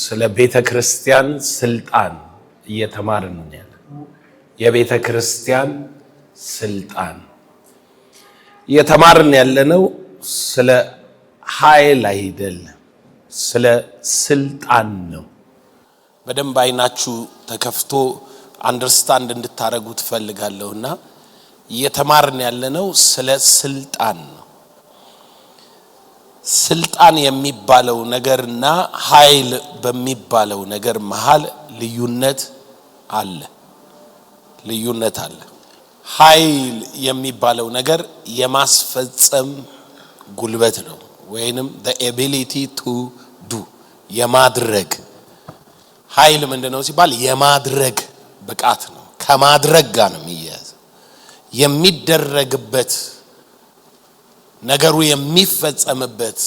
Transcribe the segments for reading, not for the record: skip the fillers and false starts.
ስለ ቤተ ክርስቲያን ስልጣን እየተማርን ነው። የቤተ ክርስቲያን ስልጣን እየተማርን ያለነው ስለ ኃይል አይደለም፣ ስለ ስልጣን ነው። በደንብ አይናችሁ ተከፍቶ አንደርስታንድ እንድታረጉት ፈልጋለሁና እየተማርን ያለነው ስለ ስልጣን ነው። ስልጣን የሚባለው ነገርና ኃይል በሚባለው ነገር መሃል ልዩነት አለ። ኃይል የሚባለው ነገር የማስፈጸም ጉልበት ነው፣ ወይንም the ability to do የማድረግ። ኃይል ምንድነው ሲባል የማድረግ ብቃት ነው። ከማድረግ ጋር ነው የሚያያዘው። የሚደረግበት ነገሩ የሚፈጸምበት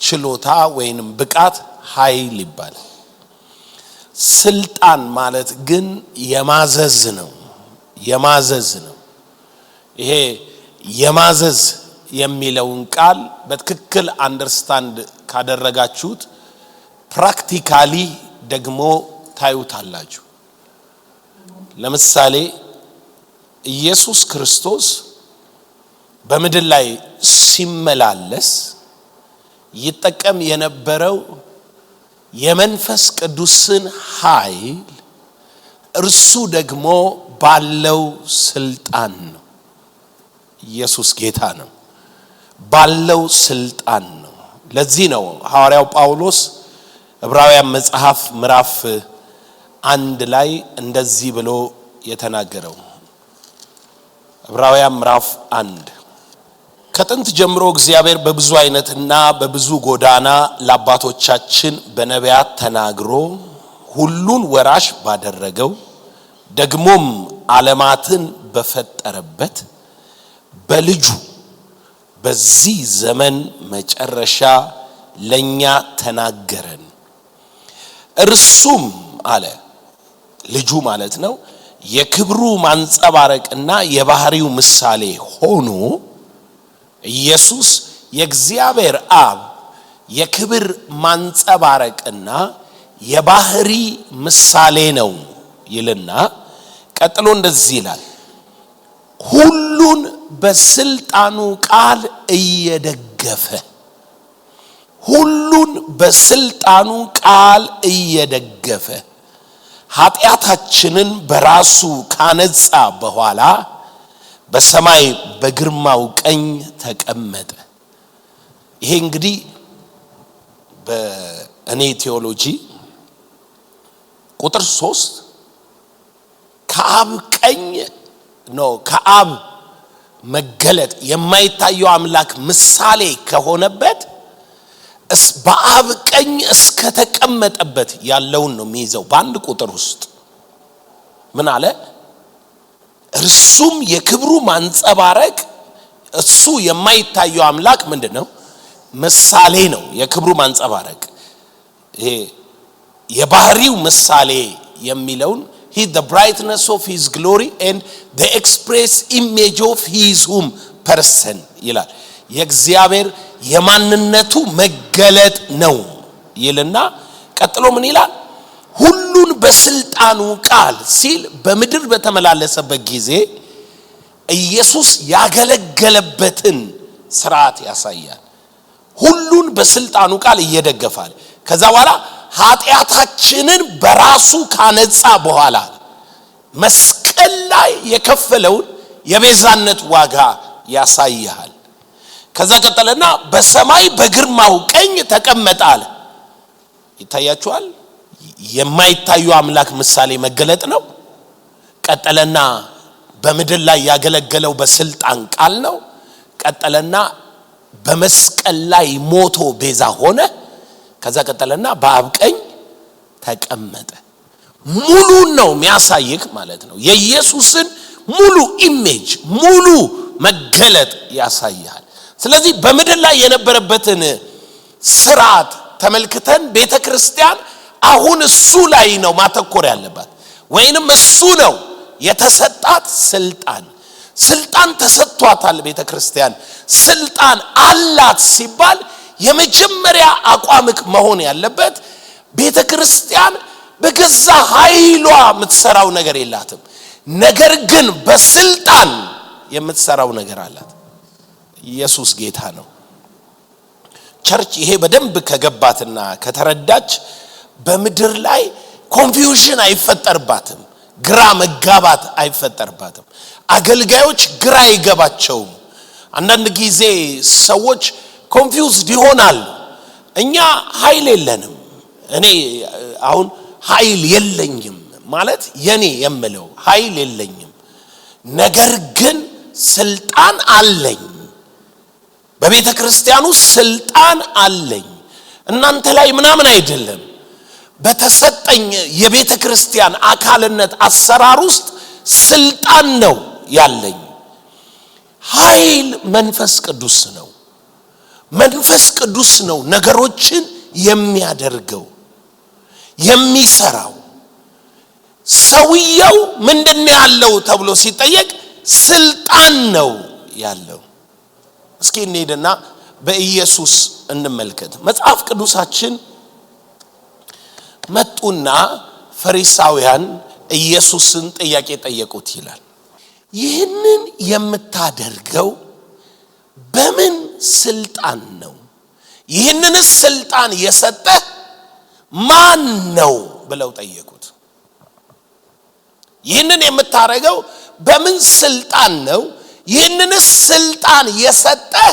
ችሎታ ወይንም ብቃት ኃይል ይባላል። ስልጣን ማለት ግን የማዘዝ ነው። ይሄ የማዘዝ የሚለውን ቃል በትክክል አንደርስታንድ ካደረጋችሁት ፕራክቲካሊ ደግሞ ታዩታላችሁ። ለምሳሌ ኢየሱስ ክርስቶስ በምድር ላይ ሲመላለስ ይጠቀም የነበረው የመንፈስ ቅዱስን ኃይል እርሱ ደግሞ ባለው ስልጣን ነው። ኢየሱስ ጌታ ነው፣ ባለው ስልጣን ነው። ለዚህ ነው ሐዋርያው ጳውሎስ ዕብራውያን መጽሐፍ ምዕራፍ 1 ላይ እንደዚህ ብሎ የተናገረው። ዕብራውያን ምዕራፍ 1 ከጥንት ጀምሮ እግዚአብሔር በብዙ አይነትና በብዙ ጎዳና ለአባቶቻችን በነቢያት ተናግሮ ሁሉን ወራሽ ባደረገው ደግሞም ዓለማትን በፈጠረበት በልጁ በዚህ ዘመን መጨረሻ ለኛ ተናገረን። እርሱም አለ ልጁ ማለት ነው የክብሩ ማንጸባረቅና የባህሪው ምሳሌ ሆኖ ኢየሱስ የእግዚአብሔር አብ የክብር ማንጸባረቅና የባህሪ ምሳሌ ነው ይልና ቀጥሎ እንደዚህ ይላል፣ ሁሉን በስልጣኑ ቃል እየደገፈ ኃጢአታችንን በራሱ ካነጻ በኋላ በሰማይ በግርማው ቀኝ ተቀመጠ። ይሄ እንግዲህ በእኔ ቴዎሎጂ ቁጥር 3 ከአብ ቀኝ ነው። ከአብ መገለጥ የማይታየው አምላክ ምሳሌ ከሆነበት በአብ ቀኝ እስከ ተቀመጠበት ያለውን ነው የሚይዘው። በአንድ ቁጥር ውስጥ ምን አለ? እርሱም የክብሩ ማንጸባረቅ። እሱ የማይታየው አምላክ ምንድነው? ምሳሌ ነው። የክብሩ ማንጸባረቅ ይሄ የባህሪው ምሳሌ የሚለውን he the brightness of his glory and the express image of his whom person ይላል። የእግዚአብሔር የማንነቱ መገለጥ ነው ይልና ቀጥሎ ምን ይላል? ሁሉን በስልጣኑ ቃል ሲል በምድር በተመላለሰበት ጊዜ ኢየሱስ ያገለገለበትን ስርዓት ያሳያል። ሁሉን በስልጣኑ ቃል እየደገፋል። ከዛ በኋላ ኃጢአታችንን በራሱ ካነጻ በኋላ መስቀል ላይ የከፈለውን የቤዛነት ዋጋ ያሳያል። ከዛ ቀጠለና በሰማይ በግርማው ቀኝ ተቀመጠ አለ። ይታያችኋል? የማይታዩ አምላክ ምሳሌ መገለጥ ነው። ቀጠለና በምድር ላይ ያገለገለው በስልጣን ቃል ነው። ቀጠለና በመስቀል ላይ ሞቶ ቤዛ ሆነ። ከዛ ቀጠለና በአብ ቀኝ ተቀመጠ። ሙሉ ነው የሚያሳይክ ማለት ነው። የኢየሱስን ሙሉ ኢሜጅ ሙሉ መገለጥ ያሳያል። ስለዚህ በምድር ላይ የነበረበትን ስርዓት ተመልክተን ቤተክርስቲያን አሁን እሱ ላይ ነው ማተኮር ያለባት፣ ወይንም እሱ ነው የተሰጣት ስልጣን ተሰጥቷታል። ቤተክርስቲያን ስልጣን አላት ሲባል የመጀመሪያ አቋምክ መሆን ያለበት ቤተክርስቲያን በገዛ ኃይሏ የምትሰራው ነገር የላትም። ነገር ግን በስልጣን የምትሰራው ነገር አላት። ኢየሱስ ጌታ ነው። ቸርች ይሄ በደንብ ከገባትና ከተረዳች በምድር ላይ ኮንፊውዥን አይፈጠርባትም፣ ግራ መጋባት አይፈጠርባትም። አገልጋዮች ግራ አይገባቸውም። አንዳንድ ጊዜ ሰዎች ኮንፊውዝድ ይሆናሉ። እኛ ኃይል የለንም። እኔ አሁን ኃይል የለኝም ማለት የኔ የምለው ኃይል የለኝም፣ ነገር ግን ስልጣን አለኝ። በቤተ ክርስቲያኑ ስልጣን አለኝ። እናንተ ላይ ምናምን አይደለም። በተሰጠኝ የቤተ ክርስቲያን አካልነት አሰራር ውስጥ ስልጣን ነው ያለኝ። ኃይል መንፈስ ቅዱስ ነው። መንፈስ ቅዱስ ነው ነገሮችን የሚያደርገው የሚሰራው። ሰውየው ምንድነው ያለው ተብሎ ሲጠየቅ ስልጣን ነው ያለው። እስኪ እንሂድና በኢየሱስ እንመልከት። መጽሐፍ ቅዱሳችን መጡና ፈሪሳውያን ኢየሱስን ጥያቄ ጠየቁት ይላል። ይህንን የምታደርገው በምን ስልጣን ነው? ይህንን ስልጣን የሰጠህ ማን ነው ብለው ጠየቁት። ይህንን የምታደርገው በምን ስልጣን ነው? ይህንን ስልጣን የሰጠህ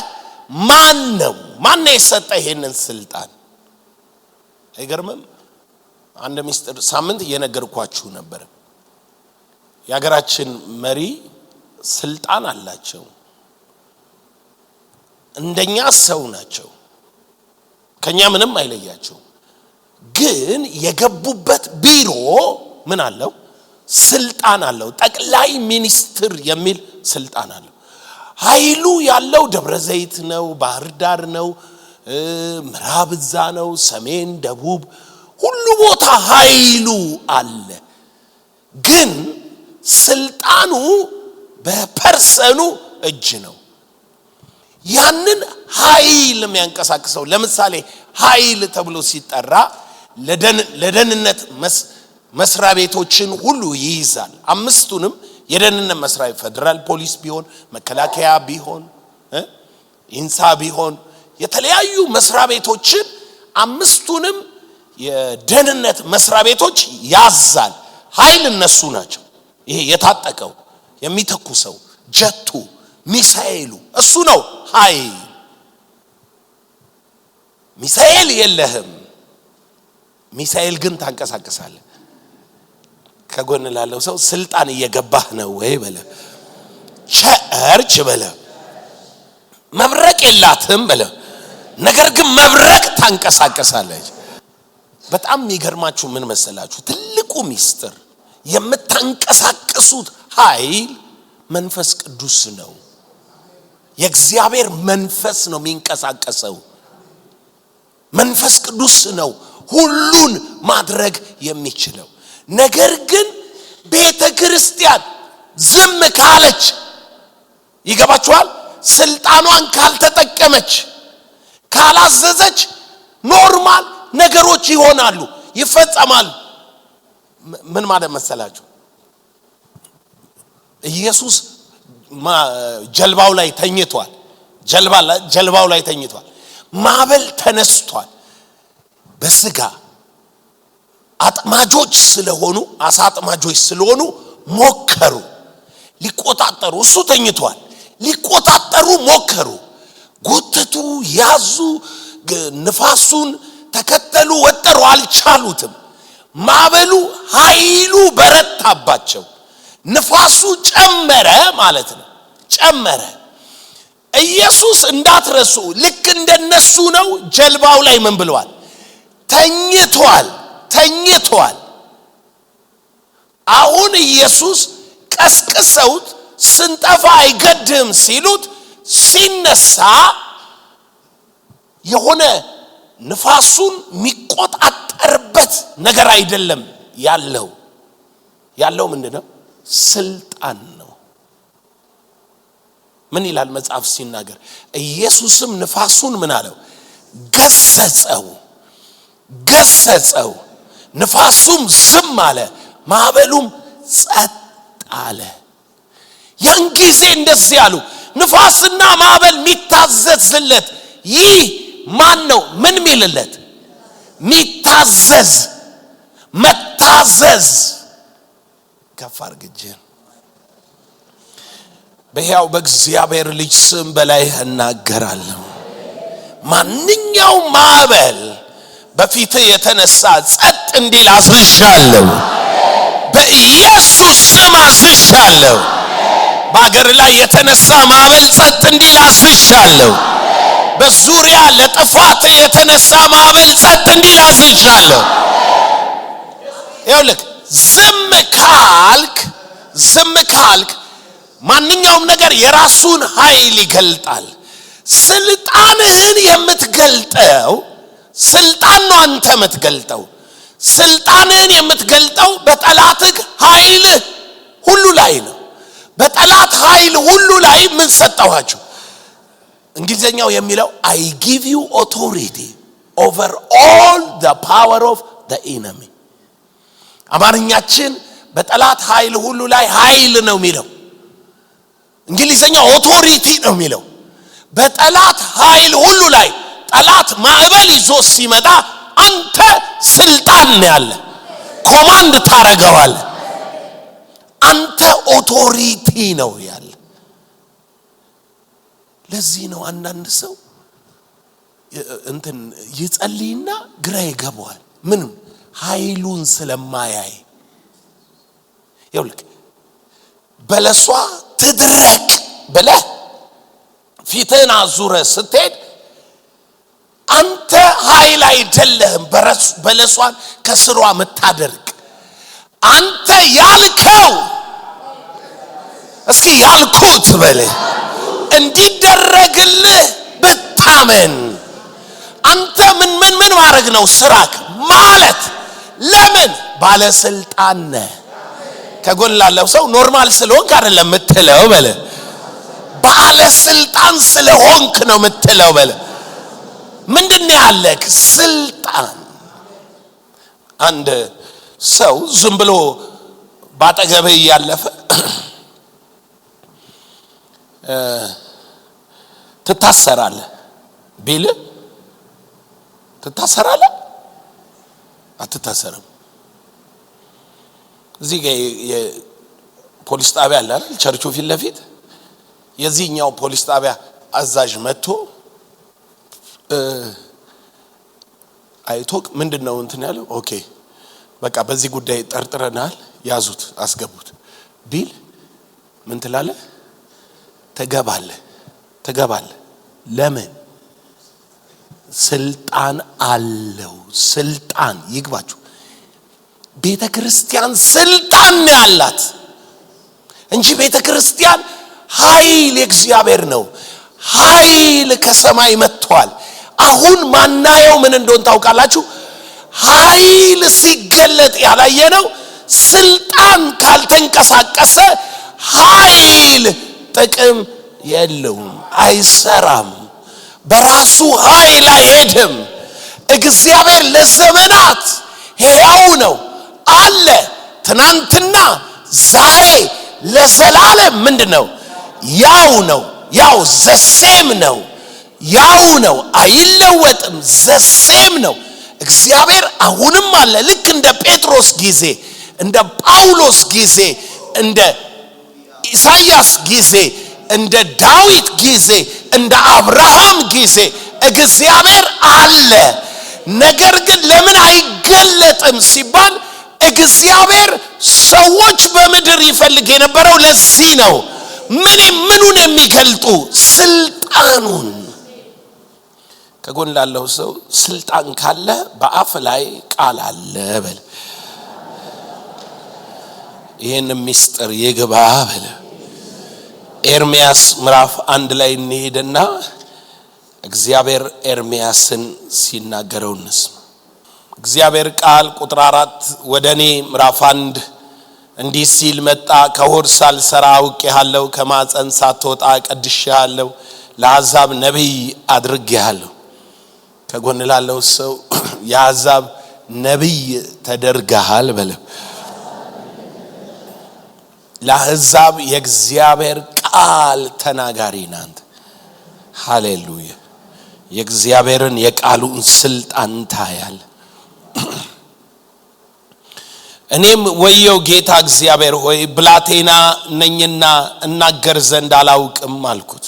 ማን ነው? ማን ነው የሰጠህ ይህንን ስልጣን? አይገርምም? አንድ ሚስጥር ሳምንት እየነገርኳችሁ ነበር። የሀገራችን መሪ ስልጣን አላቸው። እንደኛ ሰው ናቸው። ከኛ ምንም አይለያቸው። ግን የገቡበት ቢሮ ምን አለው? ስልጣን አለው። ጠቅላይ ሚኒስትር የሚል ስልጣን አለው። ኃይሉ ያለው ደብረ ዘይት ነው፣ ባህር ዳር ነው፣ ምዕራብ እዛ ነው፣ ሰሜን ደቡብ ሁሉ ቦታ ኃይሉ አለ። ግን ስልጣኑ በፐርሰኑ እጅ ነው። ያንን ኃይል የሚያንቀሳቅሰው ለምሳሌ ኃይል ተብሎ ሲጠራ ለደህንነት መስሪያ ቤቶችን ሁሉ ይይዛል። አምስቱንም የደህንነት መስሪያ ፌደራል ፖሊስ ቢሆን፣ መከላከያ ቢሆን፣ ኢንሳ ቢሆን የተለያዩ መስሪያ ቤቶችን አምስቱንም የደህንነት መስሪያ ቤቶች ያዛል። ኃይል እነሱ ናቸው። ይሄ የታጠቀው የሚተኩሰው ጀቱ ሚሳኤሉ እሱ ነው ኃይል። ሚሳኤል የለህም፣ ሚሳኤል ግን ታንቀሳቀሳለህ። ከጎን ላለው ሰው ስልጣን እየገባህ ነው ወይ በለ። ቸርች በለ። መብረቅ የላትም በለ፣ ነገር ግን መብረቅ ታንቀሳቀሳለች። በጣም የሚገርማችሁ ምን መሰላችሁ? ትልቁ ሚስጥር የምታንቀሳቀሱት ኃይል መንፈስ ቅዱስ ነው። የእግዚአብሔር መንፈስ ነው የሚንቀሳቀሰው። መንፈስ ቅዱስ ነው ሁሉን ማድረግ የሚችለው። ነገር ግን ቤተ ክርስቲያን ዝም ካለች፣ ይገባችኋል? ስልጣኗን ካልተጠቀመች፣ ካላዘዘች ኖርማል ነገሮች ይሆናሉ፣ ይፈጸማሉ። ምን ማለት መሰላችሁ? ኢየሱስ ጀልባው ላይ ተኝቷል። ጀልባው ላይ ተኝቷል። ማዕበል ተነስቷል። በስጋ አጥማጆች ስለሆኑ አሳ አጥማጆች ስለሆኑ ሞከሩ ሊቆጣጠሩ። እሱ ተኝቷል። ሊቆጣጠሩ ሞከሩ። ጎተቱ፣ ያዙ፣ ንፋሱን ተከተሉ፣ ወጠሩ። አልቻሉትም። ማዕበሉ ኃይሉ በረታባቸው። ንፋሱ ጨመረ ማለት ነው። ጨመረ። ኢየሱስ እንዳትረሱ ልክ እንደነሱ ነው። ጀልባው ላይ ምን ብለዋል? ተኝቷል። አሁን ኢየሱስ ቀስቅሰውት ስንጠፋ አይገድም ሲሉት ሲነሳ የሆነ ንፋሱን የሚቆጣጠርበት ነገር አይደለም ያለው ምንድነው? ስልጣን ነው። ምን ይላል መጽሐፍ ሲናገር? ኢየሱስም ንፋሱን ምን አለው? ገሰጸው፣ ንፋሱም ዝም አለ፣ ማዕበሉም ጸጥ አለ። ያን ጊዜ እንደዚህ አሉ፣ ንፋስና ማዕበል የሚታዘዝለት ይህ ማን ነው? ምን ሚልለት? ሚታዘዝ፣ መታዘዝ። ከፍ አድርግጄን በሕያው በእግዚአብሔር ልጅ ስም በላይ እናገራለሁ። ማንኛውም ማዕበል በፊት የተነሳ ጸጥ እንዲል አዝዣለሁ። በኢየሱስ ስም አዝዣለሁ። በአገር ላይ የተነሳ ማዕበል ጸጥ እንዲል አዝዣለሁ። በዙሪያ ለጥፋት የተነሳ ማዕበል ጸጥ እንዲል አዝዣለሁ። ይኸውልህ ዝም ካልክ ማንኛውም ነገር የራሱን ኃይል ይገልጣል። ስልጣንህን የምትገልጠው ስልጣን ነው። አንተ የምትገልጠው ስልጣንህን የምትገልጠው በጠላትህ ኃይል ሁሉ ላይ ነው። በጠላት ኃይል ሁሉ ላይ ምን ሰጠኋችሁ? እንግሊዘኛው የሚለው I give you authority over all the power of the enemy። አማርኛችን በጠላት ኃይል ሁሉ ላይ ኃይል ነው የሚለው፣ እንግሊዘኛው ኦቶሪቲ ነው የሚለው። በጠላት ኃይል ሁሉ ላይ ጠላት ማዕበል ይዞ ሲመጣ አንተ ስልጣን ነው ያለ፣ ኮማንድ ታረጋዋለህ። አንተ ኦቶሪቲ ነው ያለ። ለዚህ ነው አንዳንድ ሰው እንትን ይጸልይና ግራ ይገባዋል። ምን ኃይሉን ስለማያይ። ይኸውልህ በለሷ ትድረቅ ብለህ ፊትህን አዙረህ ስትሄድ አንተ ኃይል አይደለህም በለሷን ከስሯ የምታደርግ። አንተ ያልከው እስኪ ያልኩት በልህ እንዲደረግልህ ብታመን አንተ ምን ማድረግ ነው ስራክ ማለት። ለምን ባለስልጣን ነህ። ከጎን ላለው ሰው ኖርማል ስለሆንክ አይደለም የምትለው በልህ፣ ባለስልጣን ስለሆንክ ነው የምትለው በልህ። ምንድነው ያለክ ስልጣን? አንድ ሰው ዝም ብሎ ባጠገብህ እያለፈ ትታሰራለህ ቢልህ ትታሰራለህ? አትታሰርም። እዚህ ጋር የፖሊስ ጣቢያ አለ አይደል? ቸርቹ ፊት ለፊት የዚህኛው ፖሊስ ጣቢያ አዛዥ መጥቶ አይቶክ ምንድነው እንትን ያለው? ኦኬ በቃ በዚህ ጉዳይ ጠርጥረናል፣ ያዙት፣ አስገቡት ቢል ምን ትላለህ? ትገባለህ። ለምን? ስልጣን አለው። ስልጣን ይግባችሁ። ቤተ ክርስቲያን ስልጣን ያላት እንጂ ቤተ ክርስቲያን ኃይል የእግዚአብሔር ነው። ኃይል ከሰማይ መጥቷል። አሁን ማናየው ምን እንደሆነ ታውቃላችሁ? ኃይል ሲገለጥ ያላየነው ስልጣን ካልተንቀሳቀሰ ኃይል ጥቅም የለውም፣ አይሰራም። በራሱ ኃይል አይሄድም። እግዚአብሔር ለዘመናት ሕያው ነው አለ። ትናንትና ዛሬ ለዘላለም ምንድነው? ያው ነው። ያው ዘሴም ነው። ያው ነው፣ አይለወጥም። ዘሴም ነው። እግዚአብሔር አሁንም አለ። ልክ እንደ ጴጥሮስ ጊዜ፣ እንደ ጳውሎስ ጊዜ፣ እንደ ኢሳይያስ ጊዜ፣ እንደ ዳዊት ጊዜ፣ እንደ አብርሃም ጊዜ እግዚአብሔር አለ። ነገር ግን ለምን አይገለጥም ሲባል እግዚአብሔር ሰዎች በምድር ይፈልግ የነበረው ለዚህ ነው። ምኑን የሚገልጡ? ስልጣኑን። ከጎን ላለው ሰው ስልጣን ካለ በአፍ ላይ ቃል አለ በል። ይሄን ምስጢር ይግባ በል። ኤርምያስ ምዕራፍ 1 ላይ እንሄድና እግዚአብሔር ኤርምያስን ሲናገረው እንስማ። እግዚአብሔር ቃል ቁጥር 4 ወደኔ ምዕራፍ 1 እንዲህ ሲል መጣ። ከሆድ ሳልሰራ አውቄሃለሁ፣ ከማፀን ሳትወጣ ቀድሼሃለሁ፣ ለአሕዛብ ነቢይ አድርጌሃለሁ። ከጎን ላለው ሰው የአሕዛብ ነቢይ ተደርገሃል በለ። ለአሕዛብ የእግዚአብሔር ቃል ተናጋሪ ናንተ። ሃሌሉያ! የእግዚአብሔርን የቃሉን ስልጣን ታያል። እኔም ወየው ጌታ እግዚአብሔር ሆይ ብላቴና ነኝና እናገር ዘንድ አላውቅም አልኩት።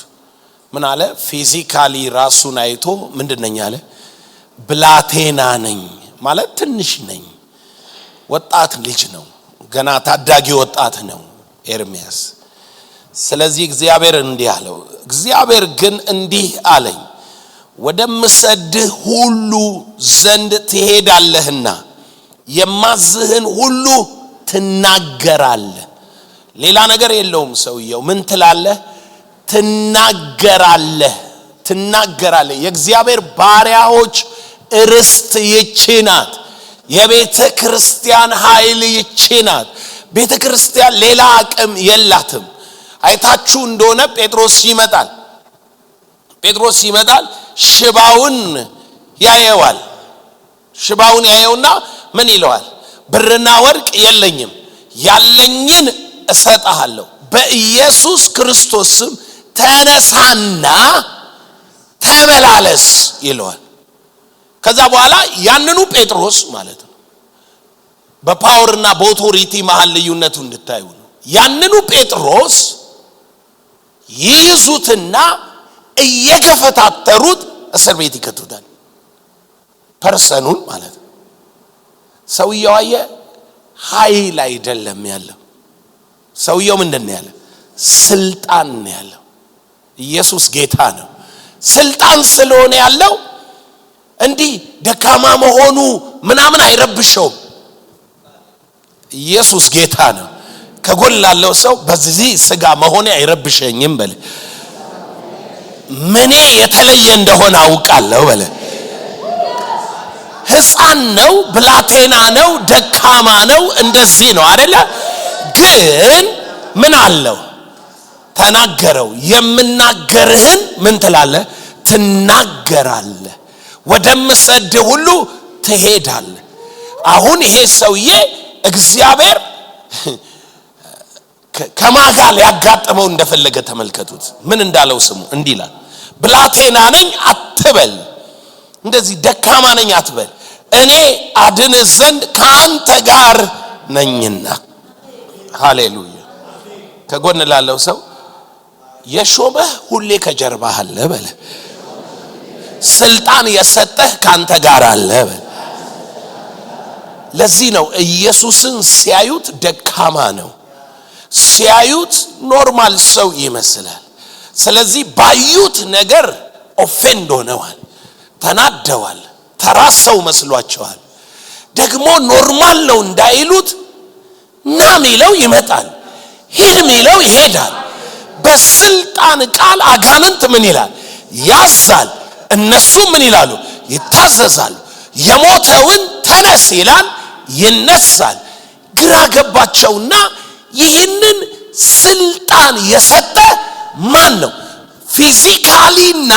ምን አለ? ፊዚካሊ ራሱን አይቶ ምንድነኝ አለ? ብላቴና ነኝ ማለት ትንሽ ነኝ፣ ወጣት ልጅ ነው፣ ገና ታዳጊ ወጣት ነው ኤርምያስ። ስለዚህ እግዚአብሔር እንዲህ አለው፣ እግዚአብሔር ግን እንዲህ አለኝ፣ ወደምሰድህ ሁሉ ዘንድ ትሄዳለህና የማዝህን ሁሉ ትናገራለህ። ሌላ ነገር የለውም ሰውየው። ምን ትላለህ? ትናገራለህ። ትናገራለህ። የእግዚአብሔር ባሪያዎች ርስት ይህች ናት። የቤተ ክርስቲያን ኃይል ይህች ናት። ቤተ ክርስቲያን ሌላ አቅም የላትም። አይታችሁ እንደሆነ ጴጥሮስ ይመጣል፣ ሽባውን ያየዋል። ሽባውን ያየውና ምን ይለዋል? ብርና ወርቅ የለኝም፣ ያለኝን እሰጥሃለሁ፣ በኢየሱስ ክርስቶስ ስም ተነሳና ተመላለስ ይለዋል። ከዛ በኋላ ያንኑ ጴጥሮስ ማለት ነው። በፓወርና በኦቶሪቲ መሃል ልዩነቱ እንድታዩ ነው። ያንኑ ጴጥሮስ ይይዙትና እየገፈታተሩት እስር ቤት ይከቱታል። ፐርሰኑን ማለት ነው። ሰውየው አየ ኃይል አይደለም ያለው። ሰውየው ምንድን ነው ያለው? ስልጣን ነው ያለው። ኢየሱስ ጌታ ነው። ስልጣን ስለሆነ ያለው እንዲህ ደካማ መሆኑ ምናምን አይረብሸውም። ኢየሱስ ጌታ ነው። ከጎን ላለው ሰው በዚህ ስጋ መሆኔ አይረብሸኝም በለ። ምኔ የተለየ እንደሆነ አውቃለሁ በለ። ሕፃን ነው፣ ብላቴና ነው፣ ደካማ ነው፣ እንደዚህ ነው አይደለ? ግን ምን አለው? ተናገረው። የምናገርህን ምን ትላለህ? ትናገራለህ። ወደምሰድ ሁሉ ትሄዳለህ። አሁን ይሄ ሰውዬ እግዚአብሔር ከማጋ ሊያጋጥመው እንደፈለገ ተመልከቱት። ምን እንዳለው ስሙ። እንዲህ ይላል፣ ብላቴና ነኝ አትበል፣ እንደዚህ ደካማ ነኝ አትበል፣ እኔ አድን ዘንድ ካንተ ጋር ነኝና። ሃሌሉያ! ከጎን ላለው ሰው የሾመህ ሁሌ ከጀርባህ አለ በለ። ስልጣን የሰጠህ ካንተ ጋር አለ በለ። ለዚህ ነው ኢየሱስን ሲያዩት ደካማ ነው፣ ሲያዩት ኖርማል ሰው ይመስላል። ስለዚህ ባዩት ነገር ኦፌንድ ሆነዋል፣ ተናደዋል፣ ተራ ሰው መስሏቸዋል። ደግሞ ኖርማል ነው እንዳይሉት ና ሚለው ይመጣል፣ ሂድ ሚለው ይሄዳል። በስልጣን ቃል አጋንንት ምን ይላል? ያዛል። እነሱ ምን ይላሉ? ይታዘዛሉ። የሞተውን ተነስ ይላል፣ ይነሳል። ግራ ገባቸውና ይህንን ስልጣን የሰጠ ማን ነው? ፊዚካሊና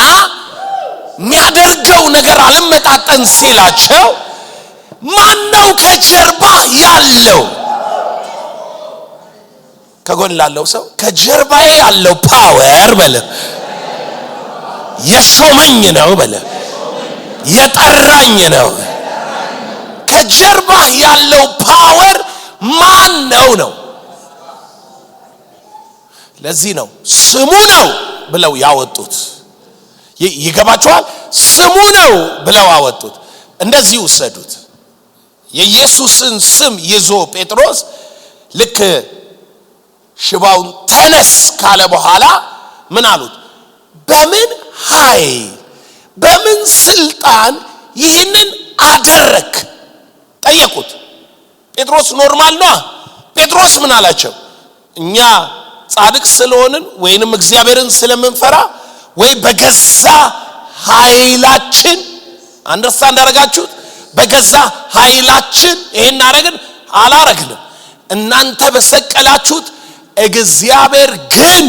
የሚያደርገው ነገር አልመጣጠን ሲላቸው ማን ነው ከጀርባ ያለው? ከጎን ላለው ሰው ከጀርባዬ ያለው ፓወር በለ፣ የሾመኝ ነው በለ፣ የጠራኝ ነው። ከጀርባ ያለው ፓወር ማን ነው ነው? ለዚህ ነው ስሙ ነው ብለው ያወጡት። ይገባቸዋል? ስሙ ነው ብለው አወጡት። እንደዚህ ወሰዱት። የኢየሱስን ስም ይዞ ጴጥሮስ ልክ ሽባውን ተነስ ካለ በኋላ ምን አሉት? በምን ኃይል በምን ስልጣን ይህንን አደረክ ጠየቁት። ጴጥሮስ ኖርማል ነው። ጴጥሮስ ምን አላቸው? እኛ ጻድቅ ስለሆንን ወይንም እግዚአብሔርን ስለምንፈራ ወይ በገዛ ኃይላችን አንደርስታንድ አደረጋችሁት? በገዛ ኃይላችን ይሄን አረግን አላረግንም። እናንተ በሰቀላችሁት እግዚአብሔር ግን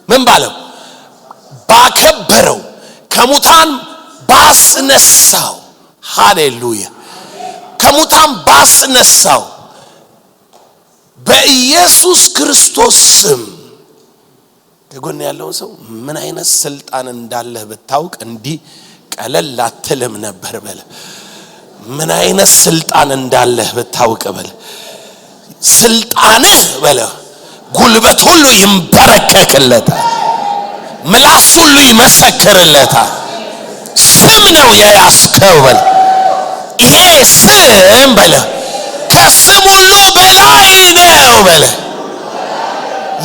ምን ባለው? ባከበረው ከሙታን ባስነሳው ሃሌሉያ ከሙታን ባስነሳው በኢየሱስ ክርስቶስ ስም ከጎን ያለው ሰው ምን አይነት ስልጣን እንዳለህ ብታውቅ እንዲህ ቀለል አትልም ነበር በለ። ምን አይነት ስልጣን እንዳለህ ብታውቅ በለ። ስልጣንህ በለ ጉልበት ሁሉ ይንበረከክለታል፣ ምላስ ሁሉ ይመሰክርለታል። ስም ነው የያዝከው በለ። ይሄ ስም በለ ከስም ሁሉ በላይ ነው በለ።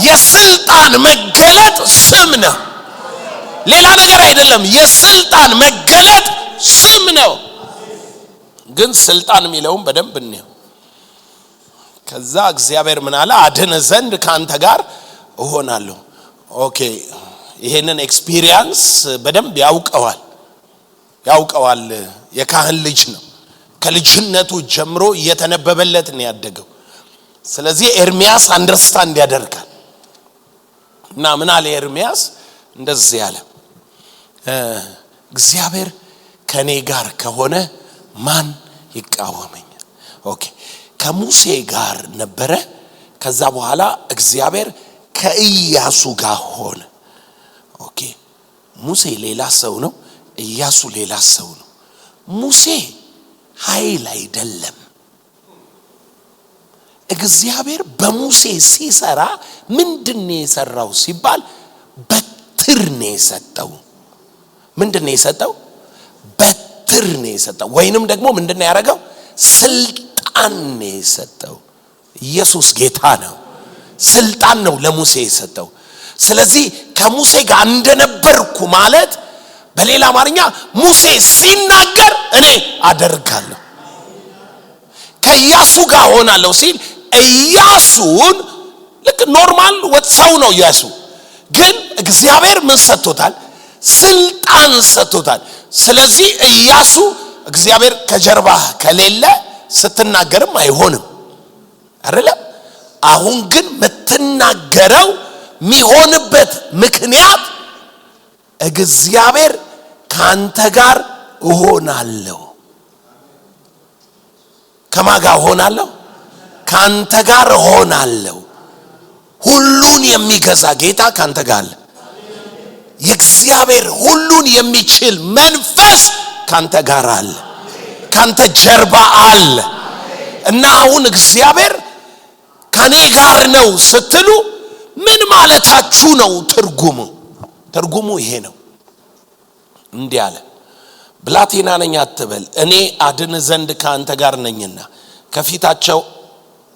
የስልጣን መገለጥ ስም ነው፣ ሌላ ነገር አይደለም። የስልጣን መገለጥ ስም ነው። ግን ስልጣን የሚለውን በደንብ እንየው። ከዛ እግዚአብሔር ምን አለ? አድን ዘንድ ካንተ ጋር እሆናለሁ። ኦኬ ይሄንን ኤክስፒሪየንስ በደንብ ያውቀዋል። የካህን ልጅ ነው። ከልጅነቱ ጀምሮ እየተነበበለት ነው ያደገው። ስለዚህ ኤርሚያስ አንደርስታንድ ያደርጋል። እና ምን አለ ኤርሚያስ? እንደዚህ ያለ እግዚአብሔር ከኔ ጋር ከሆነ ማን ይቃወመኛል? ኦኬ ከሙሴ ጋር ነበረ። ከዛ በኋላ እግዚአብሔር ከኢያሱ ጋር ሆነ። ኦኬ ሙሴ ሌላ ሰው ነው፣ ኢያሱ ሌላ ሰው ነው። ሙሴ ኃይል አይደለም። እግዚአብሔር በሙሴ ሲሰራ ምንድነው የሰራው ሲባል በትር ነው የሰጠው። ምንድነው የሰጠው? በትር ነው የሰጠው። ወይንም ደግሞ ምንድነው ያደረገው? ስልጣን ነው የሰጠው። ኢየሱስ ጌታ ነው። ስልጣን ነው ለሙሴ የሰጠው። ስለዚህ ከሙሴ ጋር እንደነበርኩ ማለት በሌላ አማርኛ ሙሴ ሲናገር እኔ አደርጋለሁ። ከኢያሱ ጋር ሆናለሁ ሲል ኢያሱን ልክ ኖርማል ሰው ነው ኢያሱ። ግን እግዚአብሔር ምን ሰጥቶታል? ስልጣን ሰጥቶታል። ስለዚህ ኢያሱ እግዚአብሔር ከጀርባ ከሌለ ስትናገርም አይሆንም አይደለም። አሁን ግን የምትናገረው የሚሆንበት ምክንያት እግዚአብሔር ካንተ ጋር እሆናለሁ። ከማጋ እሆናለሁ? ካንተ ጋር እሆናለሁ። ሁሉን የሚገዛ ጌታ ካንተ ጋር አለ። የእግዚአብሔር ሁሉን የሚችል መንፈስ ካንተ ጋር አለ፣ ካንተ ጀርባ አለ። እና አሁን እግዚአብሔር ከኔ ጋር ነው ስትሉ ምን ማለታችሁ ነው? ትርጉሙ ይሄ ነው። እንዲህ አለ፣ ብላቴና ነኝ አትበል፣ እኔ አድን ዘንድ ካንተ ጋር ነኝና ከፊታቸው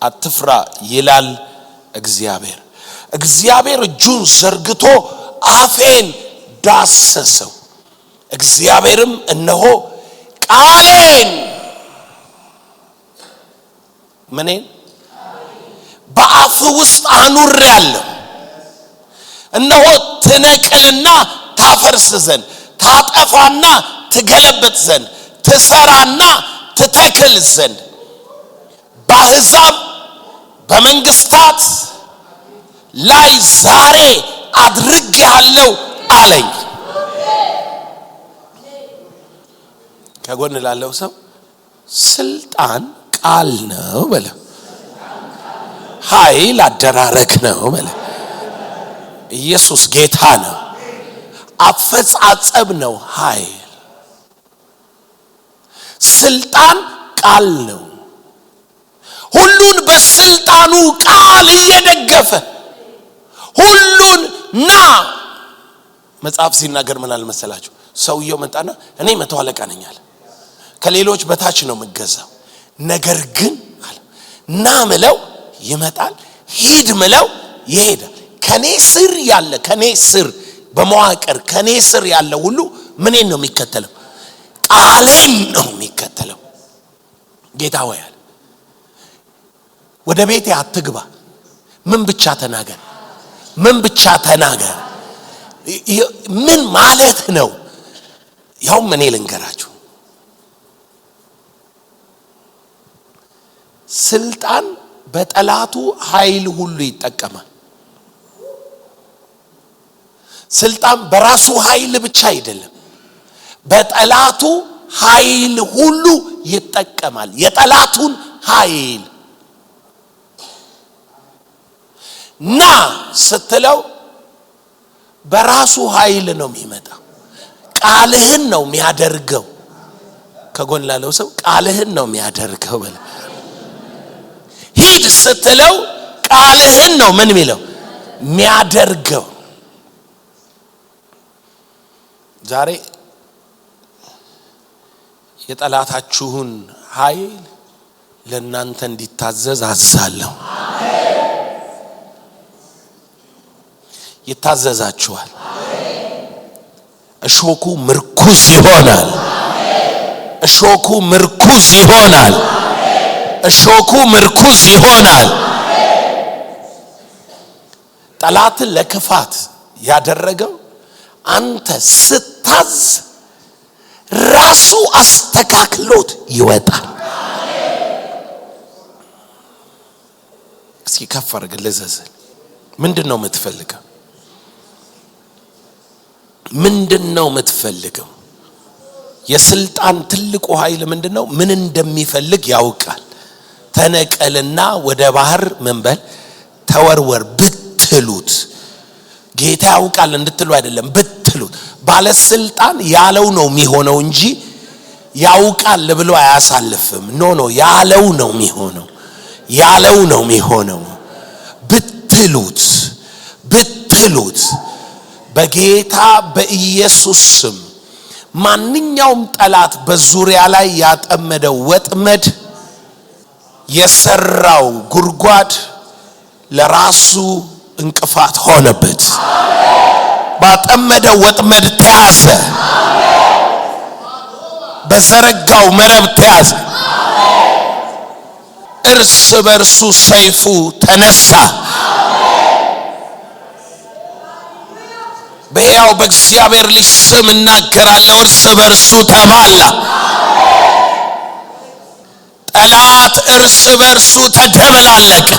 አትፍራ ይላል እግዚአብሔር። እግዚአብሔር እጁን ዘርግቶ አፌን ዳሰሰው። እግዚአብሔርም እነሆ ቃሌን ምኔን በአፍ ውስጥ አኑሬአለሁ። እነሆ ትነቅልና ታፈርስ ዘንድ፣ ታጠፋና ትገለብጥ ዘንድ፣ ትሰራና ትተክል ዘንድ በአሕዛብ በመንግስታት ላይ ዛሬ አድርጌአለሁ አለኝ። ከጎን ላለው ሰው ስልጣን ቃል ነው በለ። ኃይል አደራረግ ነው በለ። ኢየሱስ ጌታ ነው። አፈጻጸም ነው ኃይል። ስልጣን ቃል ነው። ሁሉን በስልጣኑ ቃል እየደገፈ ሁሉን ና መጽሐፍ ሲናገር ምን አለ መሰላችሁ? ሰውየው መጣና እኔ መቶ አለቃ ነኝ አለ። ከሌሎች በታች ነው የምገዛው። ነገር ግን አለ ና ምለው ይመጣል፣ ሂድ ምለው ይሄዳል። ከኔ ስር በመዋቅር ከኔ ስር ያለ ሁሉ ምንን ነው የሚከተለው? ቃሌን ነው የሚከተለው። ጌታ ሆይ አለ ወደ ቤቴ አትግባ፣ ምን ብቻ ተናገር። ምን ማለት ነው? ያው ምን ልንገራችሁ፣ ስልጣን በጠላቱ ኃይል ሁሉ ይጠቀማል። ስልጣን በራሱ ኃይል ብቻ አይደለም፣ በጠላቱ ኃይል ሁሉ ይጠቀማል። የጠላቱን ኃይል ና ስትለው በራሱ ኃይል ነው የሚመጣው። ቃልህን ነው የሚያደርገው። ከጎን ላለው ሰው ቃልህን ነው የሚያደርገው በለ። ሂድ ስትለው ቃልህን ነው ምን የሚለው የሚያደርገው። ዛሬ የጠላታችሁን ኃይል ለእናንተ እንዲታዘዝ አዛለሁ። ይታዘዛችኋል። እሾኩ ምርኩዝ ይሆናል። እሾኩ ምርኩዝ ይሆናል። እሾኩ ምርኩዝ ይሆናል። ጠላትን ለክፋት ያደረገው አንተ ስታዝ ራሱ አስተካክሎት ይወጣል። እስኪ ከፍ አድርግ ልዘዝል። ምንድነው የምትፈልገው? ምንድነው የምትፈልገው? የስልጣን ትልቁ ኃይል ምንድነው? ምን እንደሚፈልግ ያውቃል። ተነቀልና ወደ ባህር መንበል ተወርወር ብትሉት፣ ጌታ ያውቃል እንድትሉ አይደለም፣ ብትሉት። ባለስልጣን ያለው ነው የሚሆነው እንጂ ያውቃል ብሎ አያሳልፍም። ኖ ያለው ነው የሚሆነው፣ ያለው ነው የሚሆነው። ብትሉት በጌታ በኢየሱስ ስም ማንኛውም ጠላት በዙሪያ ላይ ያጠመደው ወጥመድ፣ የሰራው ጉድጓድ ለራሱ እንቅፋት ሆነበት። ባጠመደው ወጥመድ ተያዘ። በዘረጋው መረብ ተያዘ። እርስ በርሱ ሰይፉ ተነሳ። በሕያው በእግዚአብሔር ልጅ ስም እናገራለሁ፣ እርስ በርሱ ተባላ። ጠላት እርስ በርሱ ተደበላለቀ።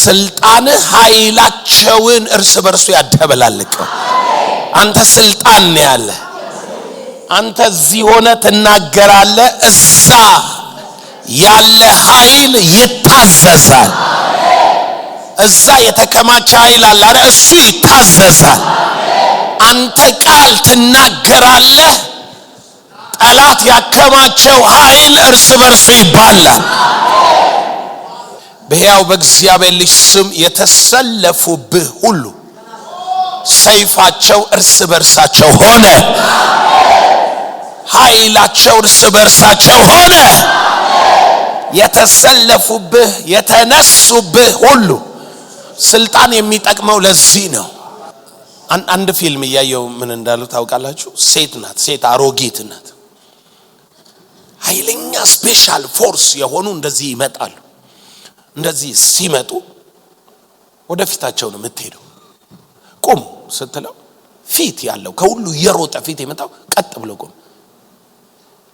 ስልጣን ኃይላቸውን እርስ በርሱ ያደበላለቀው። አንተ ስልጣን ነው ያለ። አንተ እዚህ ሆነ ትናገራለህ፣ እዛ ያለ ኃይል ይታዘዛል። እዛ የተከማቸ ኃይል አለ አይደል? እሱ ይታዘዛል። አንተ ቃል ትናገራለህ፣ ጠላት ያከማቸው ኃይል እርስ በርሱ ይባላል። በሕያው በእግዚአብሔር ልጅ ስም የተሰለፉብህ ሁሉ ሰይፋቸው እርስ በርሳቸው ሆነ። ኃይላቸው እርስ በርሳቸው ሆነ። የተሰለፉብህ የተነሱብህ ሁሉ ስልጣን የሚጠቅመው ለዚህ ነው። አንድ ፊልም እያየው ምን እንዳሉ ታውቃላችሁ? ሴት ናት፣ ሴት አሮጊት ናት። ኃይለኛ ስፔሻል ፎርስ የሆኑ እንደዚህ ይመጣሉ። እንደዚህ ሲመጡ ወደፊታቸው ነው የምትሄደው። ቁም ስትለው ፊት ያለው ከሁሉ የሮጠ ፊት የመጣው ቀጥ ብሎ ቆም።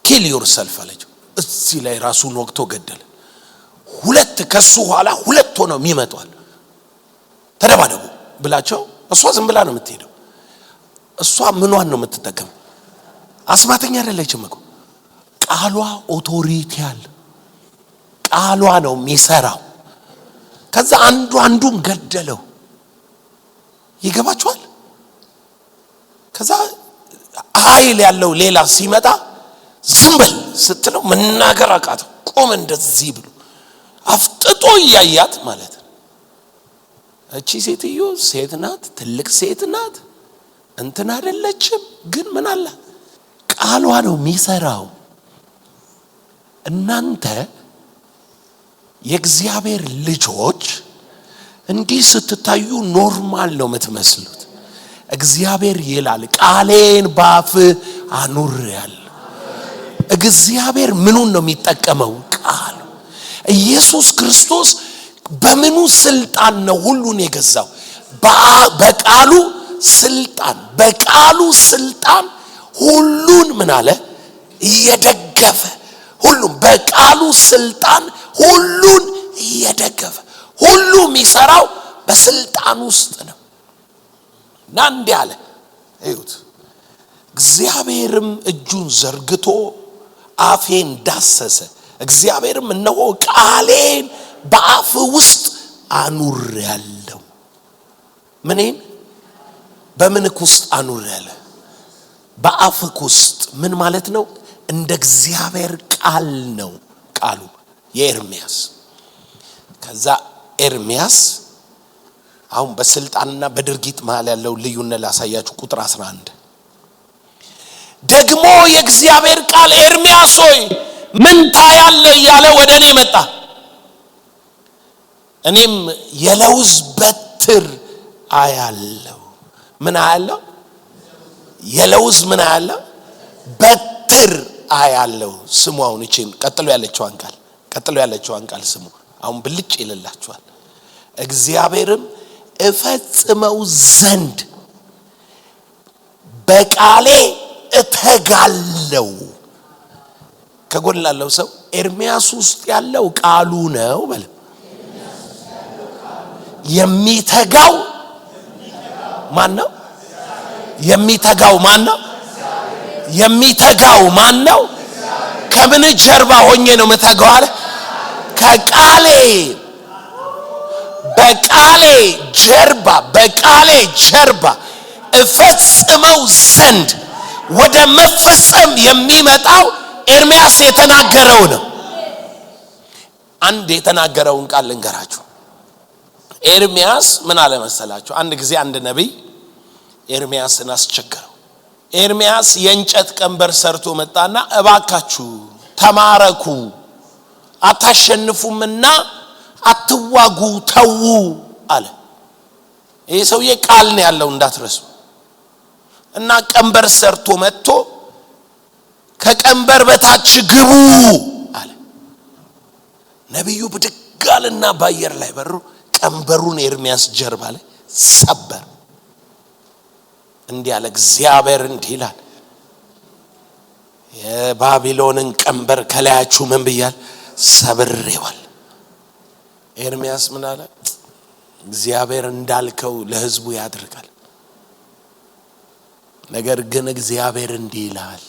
ኪል ዮርሰልፍ አለችው። እዚህ ላይ ራሱን ወግቶ ገደለ። ሁለት ከሱ ኋላ ሁለት ሆነው የሚመጣሉ። ተደባደቡ ብላቸው እሷ ዝም ብላ ነው የምትሄደው። እሷ ምኗን ነው የምትጠቀም? አስማተኛ አይደለችም እኮ። ቃሏ ኦቶሪቲ አለ። ቃሏ ነው የሚሰራው። ከዛ አንዱን ገደለው። ይገባችኋል? ከዛ ኃይል ያለው ሌላ ሲመጣ ዝም በል ስትለው መናገር አቃተው። ቆም እንደዚህ ብሎ አፍጥጦ እያያት ማለት ነው። እቺ ሴትዮ ሴት ናት፣ ትልቅ ሴት ናት፣ እንትን አይደለችም። ግን ምን አለ? ቃሏ ነው የሚሰራው። እናንተ የእግዚአብሔር ልጆች እንዲህ ስትታዩ ኖርማል ነው የምትመስሉት። እግዚአብሔር ይላል ቃሌን ባፍ አኑሬአለሁ። እግዚአብሔር ምኑን ነው የሚጠቀመው? ቃል። ኢየሱስ ክርስቶስ በምኑ ስልጣን ነው ሁሉን የገዛው? በቃሉ ስልጣን። በቃሉ ስልጣን ሁሉን ምን አለ? እየደገፈ ሁሉም በቃሉ ስልጣን ሁሉን እየደገፈ ሁሉ የሚሰራው በስልጣን ውስጥ ነው። እና እንዲህ አለ፣ እዩት፣ እግዚአብሔርም እጁን ዘርግቶ አፌን ዳሰሰ። እግዚአብሔርም እነሆ ቃሌን በአፍ ውስጥ አኑሬአለሁ። ምንን በምንክ ውስጥ አኑሬአለሁ? በአፍክ ውስጥ። ምን ማለት ነው? እንደ እግዚአብሔር ቃል ነው ቃሉ የኤርምያስ። ከዛ ኤርምያስ አሁን በስልጣንና በድርጊት መሃል ያለው ልዩነት ላሳያችሁ። ቁጥር 11 ደግሞ የእግዚአብሔር ቃል ኤርምያስ ሆይ ምን ታያለህ እያለ ወደ እኔ መጣ። እኔም የለውዝ በትር አያለሁ። ምን አያለሁ? የለውዝ ምን አያለሁ? በትር አያለሁ። ስሙ አሁን እቺን ቀጥሎ ያለችዋን ቃል ስሙ። አሁን ብልጭ ይልላችኋል። እግዚአብሔርም እፈጽመው ዘንድ በቃሌ እተጋለው። ከጎን ላለው ሰው ኤርምያስ ውስጥ ያለው ቃሉ ነው በለ። የሚተጋው ማን ነው? የሚተጋው ማን ነው? የሚተጋው ማን ነው? ከምን ጀርባ ሆኜ ነው መተጋው አለ? ከቃሌ በቃሌ ጀርባ እፈጽመው ዘንድ ወደ መፈጸም የሚመጣው ኤርምያስ የተናገረው ነው። አንድ የተናገረውን ቃል ልንገራችሁ። ኤርምያስ ምን አለ መሰላችሁ? አንድ ጊዜ አንድ ነቢይ ኤርምያስን አስቸገረው። ኤርምያስ የእንጨት ቀንበር ሰርቶ መጣና እባካችሁ ተማረኩ፣ አታሸንፉምና አትዋጉ፣ ተዉ አለ። ይሄ ሰውዬ ቃል ነው ያለው እንዳትረሱ። እና ቀንበር ሰርቶ መጥቶ ከቀንበር በታች ግቡ አለ። ነብዩ ብድግ አለና በአየር ላይ በሩ ቀንበሩን ኤርምያስ ጀርባ ላይ ሰበር። እንዲህ አለ እግዚአብሔር እንዲህ ይላል፣ የባቢሎንን ቀንበር ከላያችሁ ምን ብያል? ሰብሬዋል። ኤርምያስ ምን አለ? እግዚአብሔር እንዳልከው ለሕዝቡ ያድርጋል። ነገር ግን እግዚአብሔር እንዲህ ይላል፣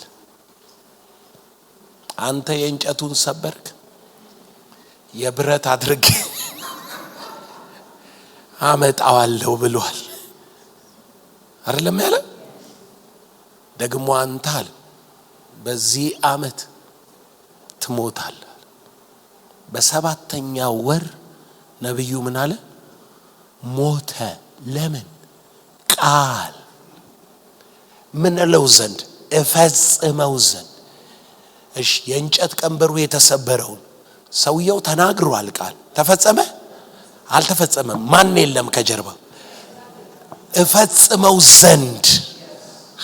አንተ የእንጨቱን ሰበርክ፣ የብረት አድርጌ አመጣዋለሁ ብሏል። አይደለም ያለ? ደግሞ አንተ አለ በዚህ ዓመት ትሞታለህ። በሰባተኛው ወር ነብዩ ምን አለ? ሞተ። ለምን? ቃል ምን ለው ዘንድ እፈጽመው ዘንድ። እሺ የእንጨት ቀንበሩ የተሰበረውን ሰውየው ተናግሯል። ቃል ተፈጸመ አልተፈጸመም? ማን የለም ከጀርባ? እፈጽመው ዘንድ።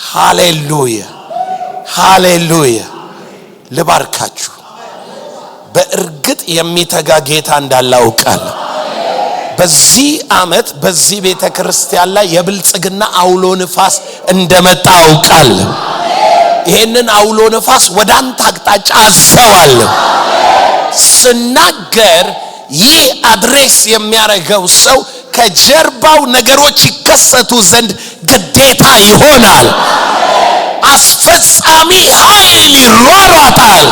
ሃሌሉያ ሃሌሉያ። ልባርካችሁ። በእርግጥ የሚተጋ ጌታ እንዳላውቃለሁ። በዚህ ዓመት በዚህ ቤተክርስቲያን ላይ የብልጽግና አውሎ ንፋስ እንደመጣ አውቃለሁ። ይሄንን አውሎ ንፋስ ወደ አንተ አቅጣጫ አዘዋለሁ። ስናገር ይህ አድሬስ የሚያረገው ሰው ከጀርባው ነገሮች ይከሰቱ ዘንድ ግዴታ ይሆናል። አስፈጻሚ ኃይል ይሯሯጣል።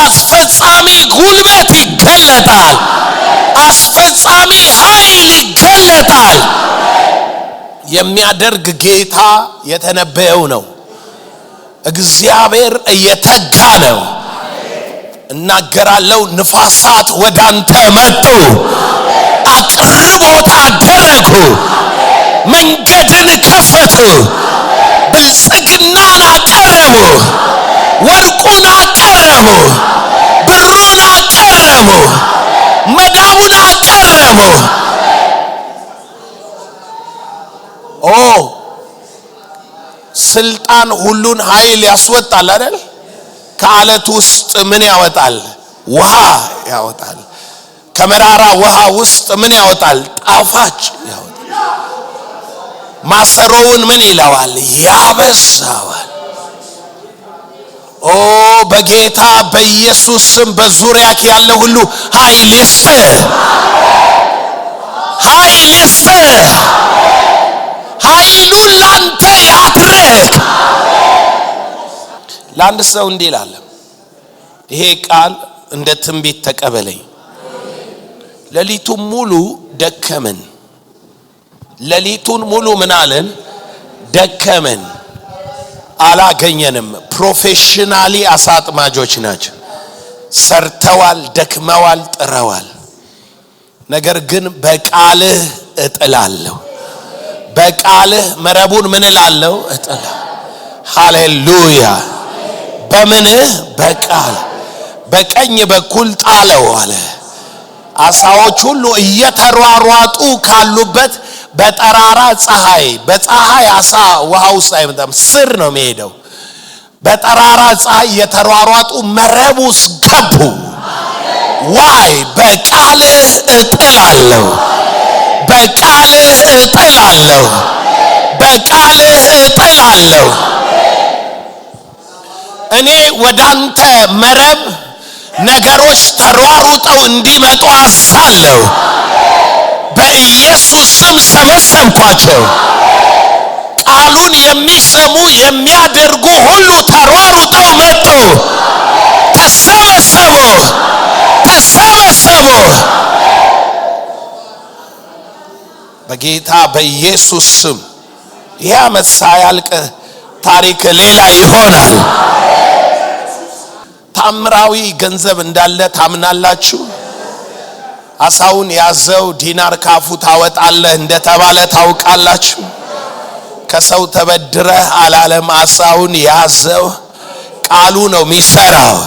አስፈጻሚ ጉልበት ይገለጣል። አስፈጻሚ ኃይል ይገለጣል። የሚያደርግ ጌታ የተነበየው ነው። እግዚአብሔር እየተጋ ነው። እናገራለሁ፣ ንፋሳት ወዳንተ መጡ፣ አቅርቦት አደረጉ፣ መንገድን ከፈቱ፣ ብልጽግናን አቀረቡ፣ ወርቁን አቀረቡ፣ ብሩን አቀረቡ፣ መዳቡን አቀረቡ። ኦ ስልጣን ሁሉን ኃይል ያስወጣል አይደል? ከአለት ውስጥ ምን ያወጣል? ውሃ ያወጣል። ከመራራ ውሃ ውስጥ ምን ያወጣል? ጣፋጭ ያወጣል። ማሰሮውን ምን ይለዋል? ያበዛዋል። ኦ በጌታ በኢየሱስ ስም በዙሪያክ ያለ ሁሉ ኃይል ይስጥ፣ ኃይል ይስጥ። ኃይሉን ላንተ ያድርግ። ለአንድ ሰው እንዲህ ይላል፣ ይሄ ቃል እንደ ትንቢት ተቀበለኝ። ሌሊቱን ሙሉ ደከመን። ሌሊቱን ሙሉ ምን አለን? ደከመን፣ አላገኘንም። ፕሮፌሽናሊ አሳጥማጆች ናቸው። ሰርተዋል፣ ደክመዋል፣ ጥረዋል። ነገር ግን በቃልህ እጥላለሁ፣ በቃልህ መረቡን ምን እላለሁ? እጥላለሁ። ሃሌሉያ። በምንህ? በቃል። በቀኝ በኩል ጣለው አለ። አሳዎች ሁሉ እየተሯሯጡ ካሉበት በጠራራ ፀሐይ፣ በፀሐይ አሳ ውሃ ውስጥ አይመጣም፣ ስር ነው የሚሄደው። በጠራራ ፀሐይ እየተሯሯጡ መረብ ውስጥ ገቡ። ዋይ? በቃልህ እጥላለሁ፣ በቃልህ እጥላለሁ፣ በቃልህ እጥላለሁ። እኔ ወዳንተ መረብ ነገሮች ተሯሩጠው እንዲመጡ አዛለሁ። በኢየሱስ ስም ሰበሰብኳቸው። ቃሉን የሚሰሙ የሚያደርጉ ሁሉ ተሯሩጠው መጡ። ተሰበሰቡ፣ ተሰበሰቡ። በጌታ በኢየሱስ ስም ይህ ዓመት ሳያልቅ ታሪክ ሌላ ይሆናል። ታምራዊ ገንዘብ እንዳለ ታምናላችሁ? አሳውን ያዘው ዲናር ካፉ ታወጣለህ እንደተባለ ታውቃላችሁ? ከሰው ተበድረህ አላለም። አሳውን ያዘው። ቃሉ ነው የሚሰራው።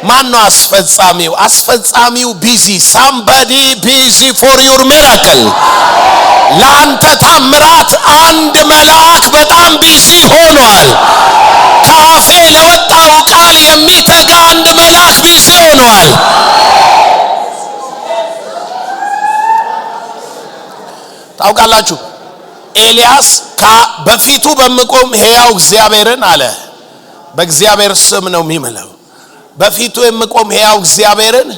ማን ነው አስፈጻሚው? አስፈጻሚው ቢዚ somebody busy for your miracle። ለአንተ ታምራት አንድ መልአክ በጣም ቢዚ ሆኗል። ካፌ ለወጣው ቃል የሚተጋ አንድ መልአክ ቢዚ ሆኗል። ታውቃላችሁ ኤልያስ በፊቱ በመቆም ሕያው እግዚአብሔርን አለ። በእግዚአብሔር ስም ነው የሚምለው። በፊቱ የምቆም ሕያው እግዚአብሔርን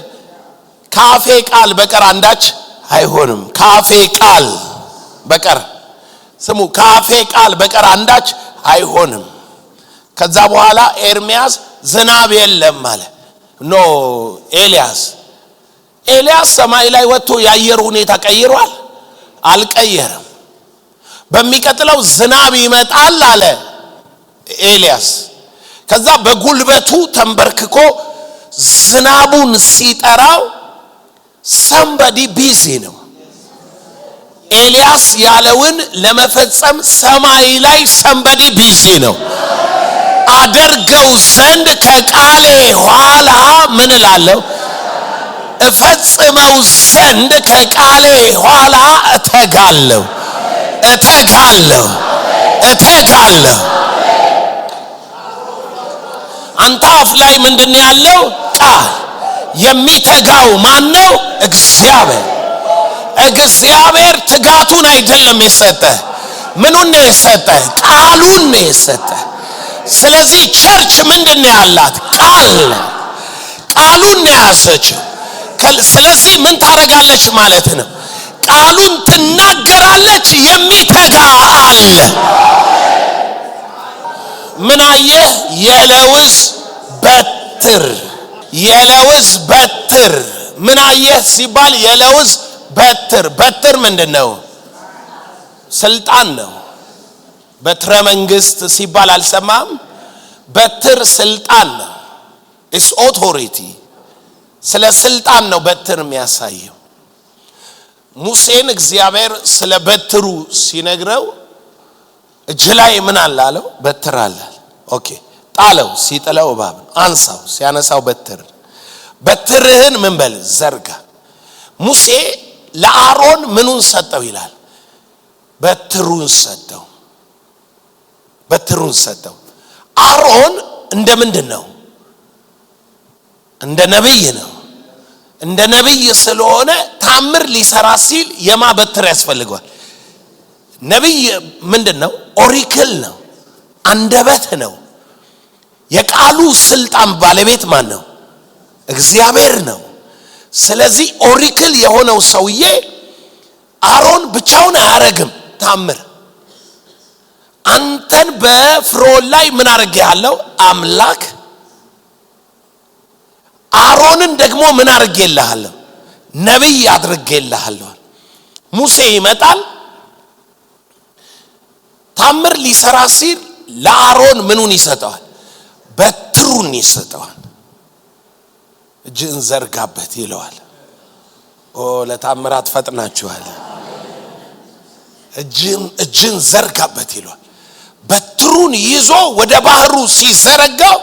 ካፌ ቃል በቀር አንዳች አይሆንም። ካፌ ቃል በቀር ስሙ፣ ካፌ ቃል በቀር አንዳች አይሆንም። ከዛ በኋላ ኤርሚያስ ዝናብ የለም አለ። ኖ ኤልያስ ሰማይ ላይ ወጥቶ የአየር ሁኔታ ቀይሯል? አልቀየረም። በሚቀጥለው ዝናብ ይመጣል አለ ኤልያስ። ከዛ በጉልበቱ ተንበርክኮ ዝናቡን ሲጠራው somebody busy ነው። ኤልያስ ያለውን ለመፈጸም ሰማይ ላይ somebody busy ነው። አደርገው ዘንድ ከቃሌ ኋላ ምን እላለሁ? እፈጽመው ዘንድ ከቃሌ ኋላ እተጋለሁ፣ እተጋለሁ፣ እተጋለሁ። አንተ አፍ ላይ ምንድነው ያለው? ቃል። የሚተጋው ማን ነው? እግዚአብሔር። እግዚአብሔር ትጋቱን አይደለም የሰጠህ። ምኑን ነው የሰጠህ? ቃሉን ነው የሰጠህ። ስለዚህ ቸርች ምንድነው ያላት? ቃል። ቃሉን ነው ያዘችው። ስለዚህ ምን ታረጋለች ማለት ነው? ቃሉን ትናገራለች። የሚተጋ አለ። ምን አየህ? የለውዝ በትር። የለውዝ በትር ምን አየህ ሲባል የለውዝ በትር። በትር ምንድነው? ስልጣን ነው። በትረ መንግስት ሲባል አልሰማም? በትር ስልጣን ነው። ኢትስ ኦቶሪቲ። ስለ ስልጣን ነው በትር የሚያሳየው። ሙሴን እግዚአብሔር ስለ በትሩ ሲነግረው እጅ ላይ ምን አለ አለው? በትር አለ። ኦኬ ጣለው። ሲጥለው እባብ፣ አንሳው። ሲያነሳው በትር። በትርህን ምን በል? ዘርጋ። ሙሴ ለአሮን ምኑን ሰጠው ይላል? በትሩን ሰጠው። በትሩን ሰጠው። አሮን እንደ ምንድን ነው? እንደ ነብይ ነው። እንደ ነብይ ስለሆነ ታምር ሊሰራ ሲል የማ በትር ያስፈልገዋል? ነብይ ምንድነው? ኦሪክል ነው፣ አንደበት ነው። የቃሉ ስልጣን ባለቤት ማን ነው? እግዚአብሔር ነው። ስለዚህ ኦሪክል የሆነው ሰውዬ አሮን ብቻውን አያረግም ታምር። አንተን በፍርዖን ላይ ምን አድርጌሃለሁ? አምላክ። አሮንን ደግሞ ምን አድርጌልሃለሁ? ነቢይ አድርጌልሃለሁ። ሙሴ ይመጣል። ታምር ሊሰራ ሲል ለአሮን ምኑን ይሰጠዋል? በትሩን ይሰጠዋል። እጅን ዘርጋበት ይለዋል። ለታምራት ፈጥናችኋል። እጅን ዘርጋበት ይለዋል። በትሩን ይዞ ወደ ባህሩ ሲዘረጋው፣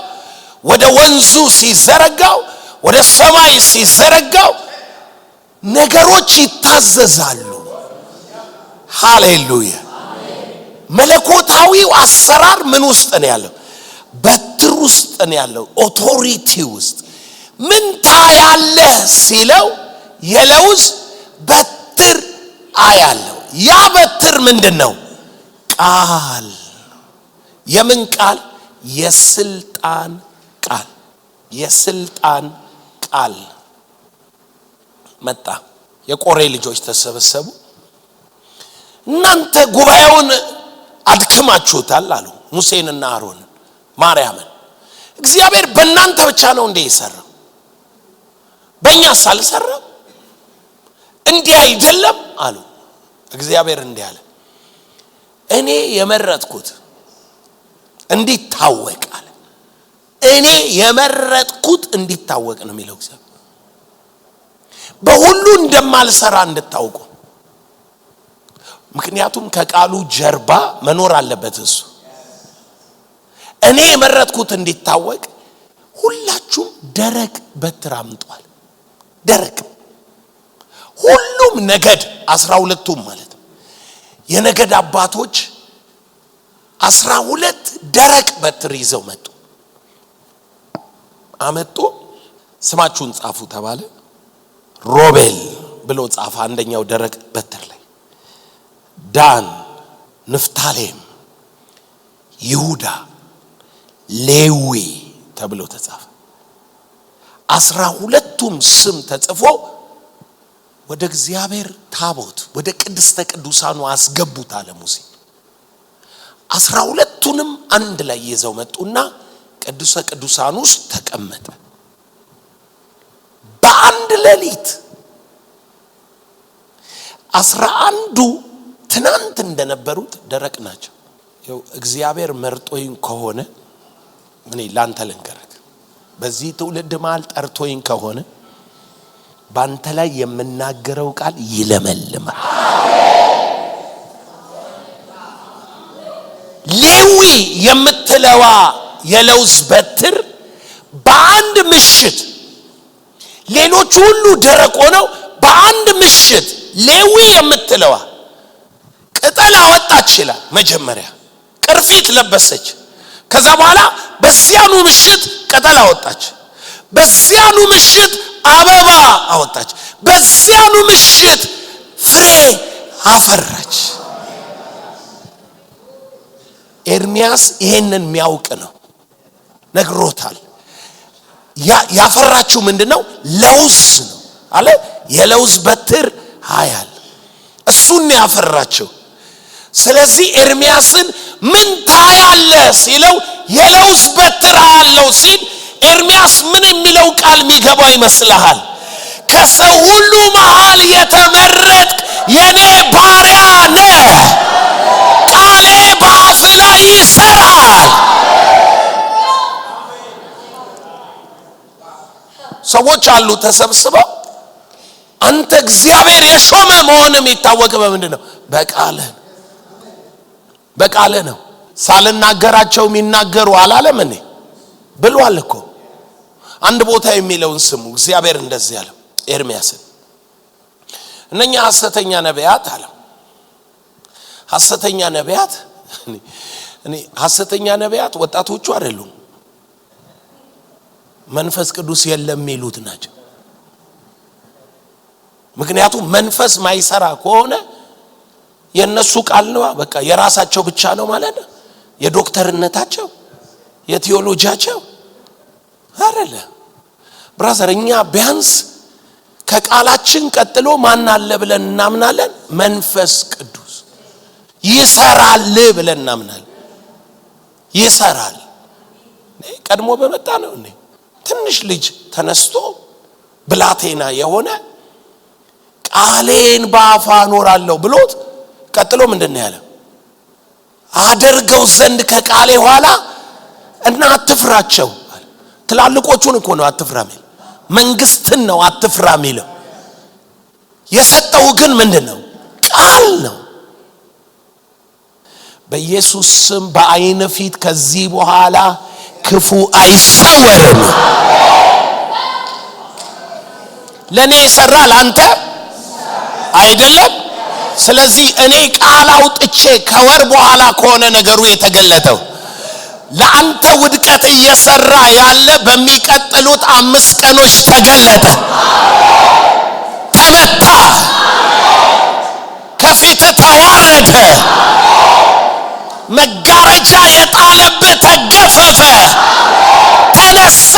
ወደ ወንዙ ሲዘረጋው፣ ወደ ሰማይ ሲዘረጋው ነገሮች ይታዘዛሉ። ሃሌሉያ። መለኮታዊው አሰራር ምን ውስጥ ነው ያለው? በትር ውስጥ ነው ያለው። ኦቶሪቲ ውስጥ ምን ታያለህ ሲለው የለውዝ በትር አያለው። ያ በትር ምንድነው? ቃል። የምን ቃል? የስልጣን ቃል። የስልጣን ቃል መጣ። የቆሬ ልጆች ተሰበሰቡ። እናንተ ጉባኤውን አድክማችሁታል አሉ ሙሴንና አሮንን ማርያምን። እግዚአብሔር በእናንተ ብቻ ነው እንዴ የሰራው? በእኛስ አልሰራም? እንዲህ አይደለም አሉ። እግዚአብሔር እንዲህ አለ፣ እኔ የመረጥኩት እንዲታወቅ አለ። እኔ የመረጥኩት እንዲታወቅ ነው የሚለው እግዚአብሔር። በሁሉ እንደማልሰራ እንድታውቁ። ምክንያቱም ከቃሉ ጀርባ መኖር አለበት እሱ። እኔ የመረጥኩት እንዲታወቅ ሁላችሁም ደረቅ በትር አምጧል። ደረቅ ሁሉም ነገድ 12ቱም ማለት ነው የነገድ አባቶች 12 ደረቅ በትር ይዘው መጡ። አመጡ። ስማችሁን ጻፉ ተባለ። ሮቤል ብሎ ጻፈ አንደኛው ደረቅ በትር ላይ። ዳን፣ ንፍታሌም፣ ይሁዳ፣ ሌዊ ተብሎ ተጻፈ። 12ቱም ስም ተጽፎ ወደ እግዚአብሔር ታቦት ወደ ቅድስተ ቅዱሳኑ አስገቡት አለ ሙሴ። 12ቱንም አንድ ላይ ይዘው መጡና ቅዱሰ ቅዱሳኑ ውስጥ ተቀመጠ። በአንድ ሌሊት 11ዱ ትናንት እንደነበሩት ደረቅ ናቸው። ያው እግዚአብሔር መርጦኝ ከሆነ እኔ ላንተ ልንገርህ፣ በዚህ ትውልድ መሃል ጠርቶኝ ከሆነ ባንተ ላይ የምናገረው ቃል ይለመልማል። ሌዊ የምትለዋ የለውዝ በትር በአንድ ምሽት፣ ሌሎች ሁሉ ደረቅ ሆነው በአንድ ምሽት ሌዊ የምትለዋ ቅጠል አወጣች ይላል። መጀመሪያ ቅርፊት ለበሰች። ከዛ በኋላ በዚያኑ ምሽት ቅጠል አወጣች። በዚያኑ ምሽት አበባ አወጣች። በዚያኑ ምሽት ፍሬ አፈራች። ኤርሚያስ ይሄንን የሚያውቅ ነው፣ ነግሮታል። ያፈራችው ምንድነው? ለውዝ ነው አለ። የለውዝ በትር አያል እሱን ያፈራችው። ስለዚህ ኤርሚያስን ምን ታያለህ ሲለው የለውዝ በትር አያለው ሲል ኤርሚያስ ምን የሚለው ቃል የሚገባ ይመስልሃል? ከሰው ሁሉ መሃል የተመረጥክ የኔ ባሪያ ነህ፣ ቃሌ በአፍ ላይ ይሰራል። ሰዎች አሉ ተሰብስበው አንተ እግዚአብሔር የሾመ መሆን የሚታወቅ በምንድን ነው? በቃልህ ነው። ሳልናገራቸው የሚናገሩ አላለም እኔ ብሏል እኮ። አንድ ቦታ የሚለውን ስሙ። እግዚአብሔር እንደዚህ ያለው ኤርሚያስን፣ እነኛ ሐሰተኛ ነቢያት አለ። ሐሰተኛ ነቢያት ሐሰተኛ ነቢያት ወጣቶቹ አይደሉም፣ መንፈስ ቅዱስ የለም የሚሉት ናቸው። ምክንያቱም መንፈስ ማይሰራ ከሆነ የነሱ ቃል ነው በቃ የራሳቸው ብቻ ነው ማለት ነው። የዶክተርነታቸው የቴዎሎጂያቸው አይደለ። ብራዘር እኛ ቢያንስ ከቃላችን ቀጥሎ ማን አለ ብለን እናምናለን? መንፈስ ቅዱስ ይሰራል ብለን እናምናለን። ይሰራል። ቀድሞ በመጣ ነው እንዴ? ትንሽ ልጅ ተነስቶ ብላቴና የሆነ ቃሌን በአፋ አኖራለሁ ብሎት ቀጥሎ ምንድነው ያለው? አደርገው ዘንድ ከቃሌ ኋላ እና አትፍራቸው። ትላልቆቹን እኮ ነው አትፍራ የሚለው፣ መንግስትን ነው አትፍራ የሚለው። የሰጠው ግን ምንድነው? ቃል ነው። በኢየሱስ ስም በአይነ ፊት ከዚህ በኋላ ክፉ አይሰወርም። ለኔ ይሰራ ላንተ አይደለም። ስለዚህ እኔ ቃል አውጥቼ ከወር በኋላ ከሆነ ነገሩ የተገለጠው ለአንተ ውድቀት እየሰራ ያለ በሚቀጥሉት 5 ቀኖች ተገለጠ፣ ተመታ፣ ከፊት ተዋረደ። መጋረጃ የጣለበት ተገፈፈ፣ ተነሳ።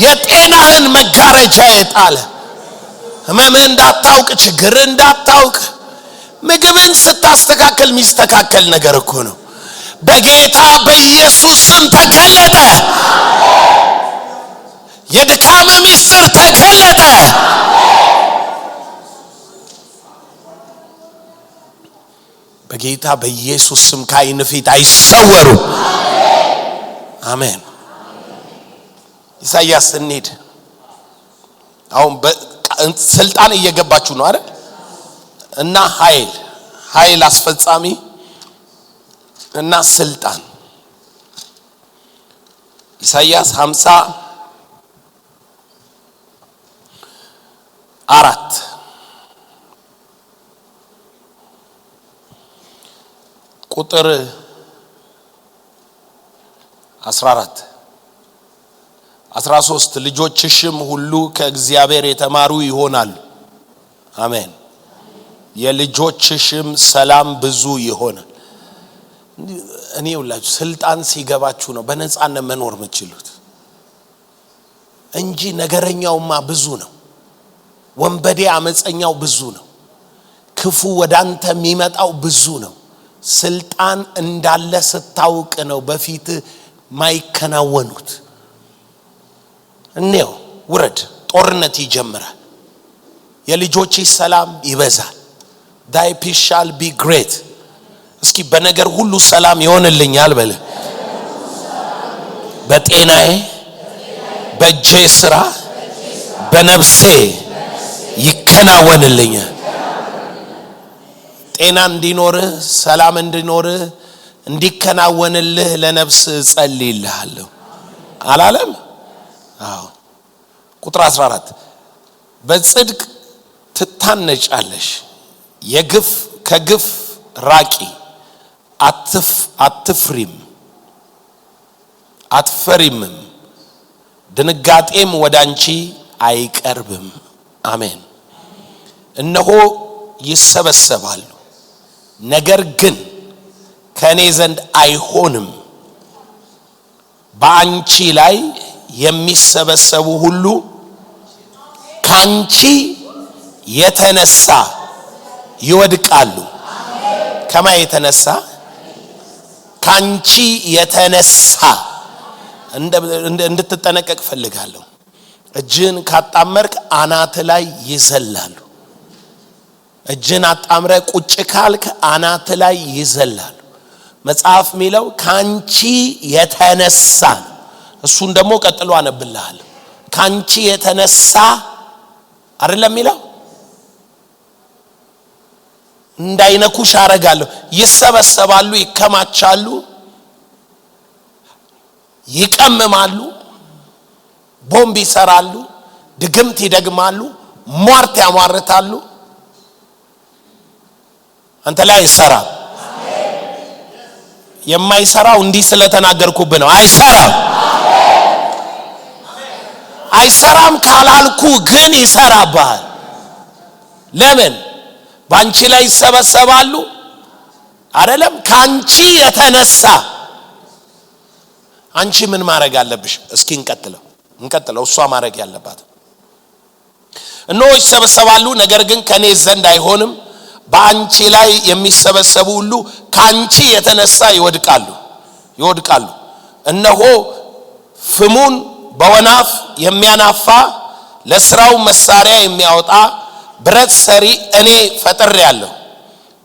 የጤናህን መጋረጃ የጣለ ህመምህ እንዳታውቅ፣ ችግር እንዳታውቅ፣ ምግብን ስታስተካከል የሚስተካከል ነገር እኮ ነው። በጌታ በኢየሱስ ስም ተገለጠ። የድካም ምስጢር ተገለጠ። በጌታ በኢየሱስ ስም ከዓይን ፊት አይሰወሩም። አሜን። ኢሳይያስ እንሂድ። አሁን ስልጣን እየገባችሁ ነው አይደል? እና ኃይል አስፈጻሚ እና ስልጣን ኢሳይያስ 54 ቁጥር 14 13 ልጆችሽም ሁሉ ከእግዚአብሔር የተማሩ ይሆናሉ። አሜን። የልጆችሽም ሰላም ብዙ ይሆናል። እኔ ሁላችሁ ስልጣን ሲገባችሁ ነው በነፃነት መኖር የምትችሉት እንጂ ነገረኛውማ ብዙ ነው። ወንበዴ አመፀኛው ብዙ ነው። ክፉ ወዳንተ የሚመጣው ብዙ ነው። ስልጣን እንዳለ ስታውቅ ነው በፊት ማይከናወኑት። እኔው ውረድ፣ ጦርነት ይጀምራል። የልጆች ሰላም ይበዛል። thy peace shall be great። እስኪ በነገር ሁሉ ሰላም ይሆንልኛል በለ። በጤናዬ፣ በእጄ ስራ፣ በነፍሴ ይከናወንልኛል። ጤና እንዲኖርህ፣ ሰላም እንዲኖርህ፣ እንዲከናወንልህ ለነፍስ ጸልይልሃለሁ አላለም? አዎ። ቁጥር 14 በጽድቅ ትታነጫለሽ፣ ከግፍ ራቂ፣ አትፈሪምም፣ ድንጋጤም ወዳንቺ አይቀርብም። አሜን። እነሆ ይሰበሰባሉ፣ ነገር ግን ከኔ ዘንድ አይሆንም። በአንቺ ላይ የሚሰበሰቡ ሁሉ ካንቺ የተነሳ ይወድቃሉ። ከማ የተነሳ? ካንቺ የተነሳ እንድትጠነቀቅ ፈልጋለሁ። እጅን ካጣመርክ አናት ላይ ይዘላሉ። እጅን አጣምረ ቁጭ ካልክ አናት ላይ ይዘላሉ። መጽሐፍ ሚለው ካንቺ የተነሳ። እሱን ደግሞ ቀጥሎ አነብልሃለሁ። ካንቺ የተነሳ አይደለም ሚለው? እንዳይነኩሽ አረጋለሁ። ይሰበሰባሉ፣ ይከማቻሉ፣ ይቀምማሉ፣ ቦምብ ይሰራሉ፣ ድግምት ይደግማሉ፣ ሟርት ያሟርታሉ። አንተ ላይ አይሰራም። የማይሰራው እንዲህ ስለተናገርኩብህ ነው። አይሰራም ካላልኩ ግን ይሰራብሃል። ለምን? ባንቺ ላይ ይሰበሰባሉ አይደለም? ካንቺ የተነሳ አንቺ ምን ማድረግ አለብሽ? እስኪ እንቀጥለው እሷ ማድረግ ያለባት። እነሆ ይሰበሰባሉ፣ ነገር ግን ከኔ ዘንድ አይሆንም። በአንቺ ላይ የሚሰበሰቡ ሁሉ ካንቺ የተነሳ ይወድቃሉ። እነሆ ፍሙን በወናፍ የሚያናፋ ለስራው መሳሪያ የሚያወጣ ብረት ሰሪ እኔ ፈጥሬያለሁ፣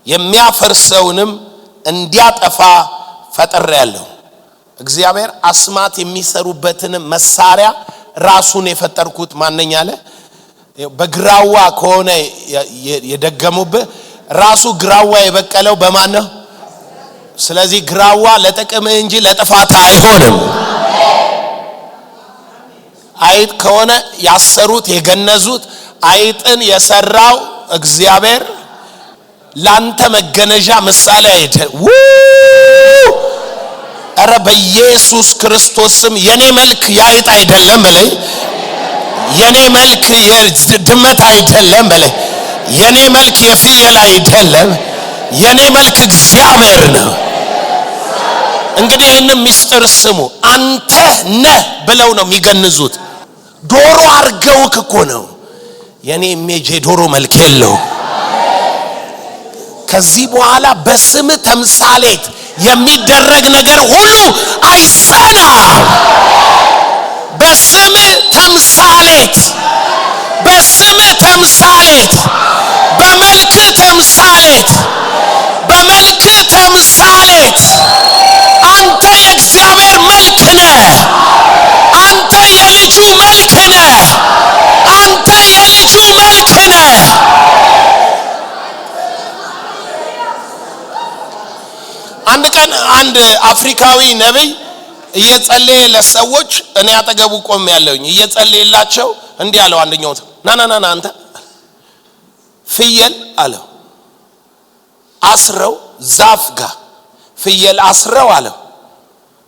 የሚያፈርሰውንም እንዲያጠፋ ፈጥሬያለሁ። እግዚአብሔር አስማት የሚሰሩበትን መሳሪያ ራሱን የፈጠርኩት ማንኛ አለ። በግራዋ ከሆነ የደገሙብህ ራሱ ግራዋ የበቀለው በማን ነው? ስለዚህ ግራዋ ለጥቅም እንጂ ለጥፋት አይሆንም። አይጥ ከሆነ ያሰሩት የገነዙት አይጥን የሰራው እግዚአብሔር ላንተ መገነዣ ምሳሌ አይደል? አረ በኢየሱስ ክርስቶስም የኔ መልክ ያይጥ አይደለም በለኝ። የኔ መልክ የድመት አይደለም በለኝ። የኔ መልክ የፍየል አይደለም። የኔ መልክ እግዚአብሔር ነው። እንግዲህ ይህንን ምስጢር ስሙ። አንተ ነህ ብለው ነው የሚገንዙት። ዶሮ አርገውክ እኮ ነው። የኔ ኢሜጅ የዶሮ መልክ የለው። ከዚህ በኋላ በስም ተምሳሌት የሚደረግ ነገር ሁሉ አይሰናም። በስም ተምሳሌት፣ በስም ተምሳሌት፣ በመልክ ተምሳሌት፣ በመልክ ተምሳሌት። አንተ የእግዚአብሔር መልክ ነህ። አንተ የልጁ መልክ ነህ። አንተ የልጁ መልክ ነህ። አንድ ቀን አንድ አፍሪካዊ ነብይ እየጸለየ ለሰዎች እኔ አጠገቡ ቆም ያለውኝ እየጸለየላቸው እንዲህ አለው። አንደኛው ና አንተ ፍየል አለው አስረው ዛፍ ጋር ፍየል አስረው አለው።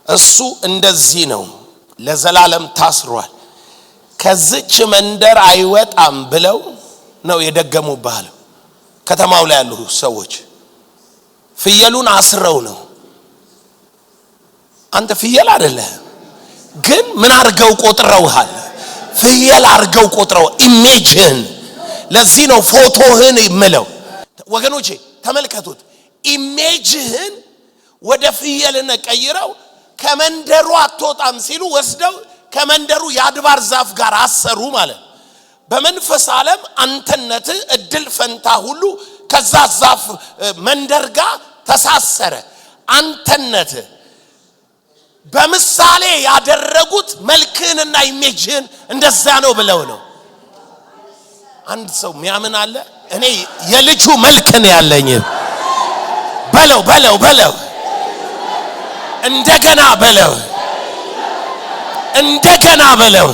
እሱ እንደዚህ ነው ለዘላለም ታስሯል፣ ከዚች መንደር አይወጣም ብለው ነው የደገሙብህ። ከተማው ላይ ያሉ ሰዎች ፍየሉን አስረው ነው። አንተ ፍየል አይደለህ፣ ግን ምን አርገው ቆጥረውሃል? ፍየል አርገው ቆጥረው ኢሜጅህን። ለዚህ ነው ፎቶህን ይመለው። ወገኖቼ ተመልከቱት። ኢሜጅህን ወደ ፍየልነት ቀይረው ከመንደሩ አትወጣም ሲሉ ወስደው ከመንደሩ የአድባር ዛፍ ጋር አሰሩ ማለት። በመንፈስ ዓለም አንተነት እድል ፈንታ ሁሉ ከዛ ዛፍ መንደር ጋር ተሳሰረ። አንተነት በምሳሌ ያደረጉት መልክህንና ኢሜጅህን እንደዛ ነው ብለው ነው። አንድ ሰው ሚያምን አለ። እኔ የልጁ መልክ ነው ያለኝ በለው እንደገና በለው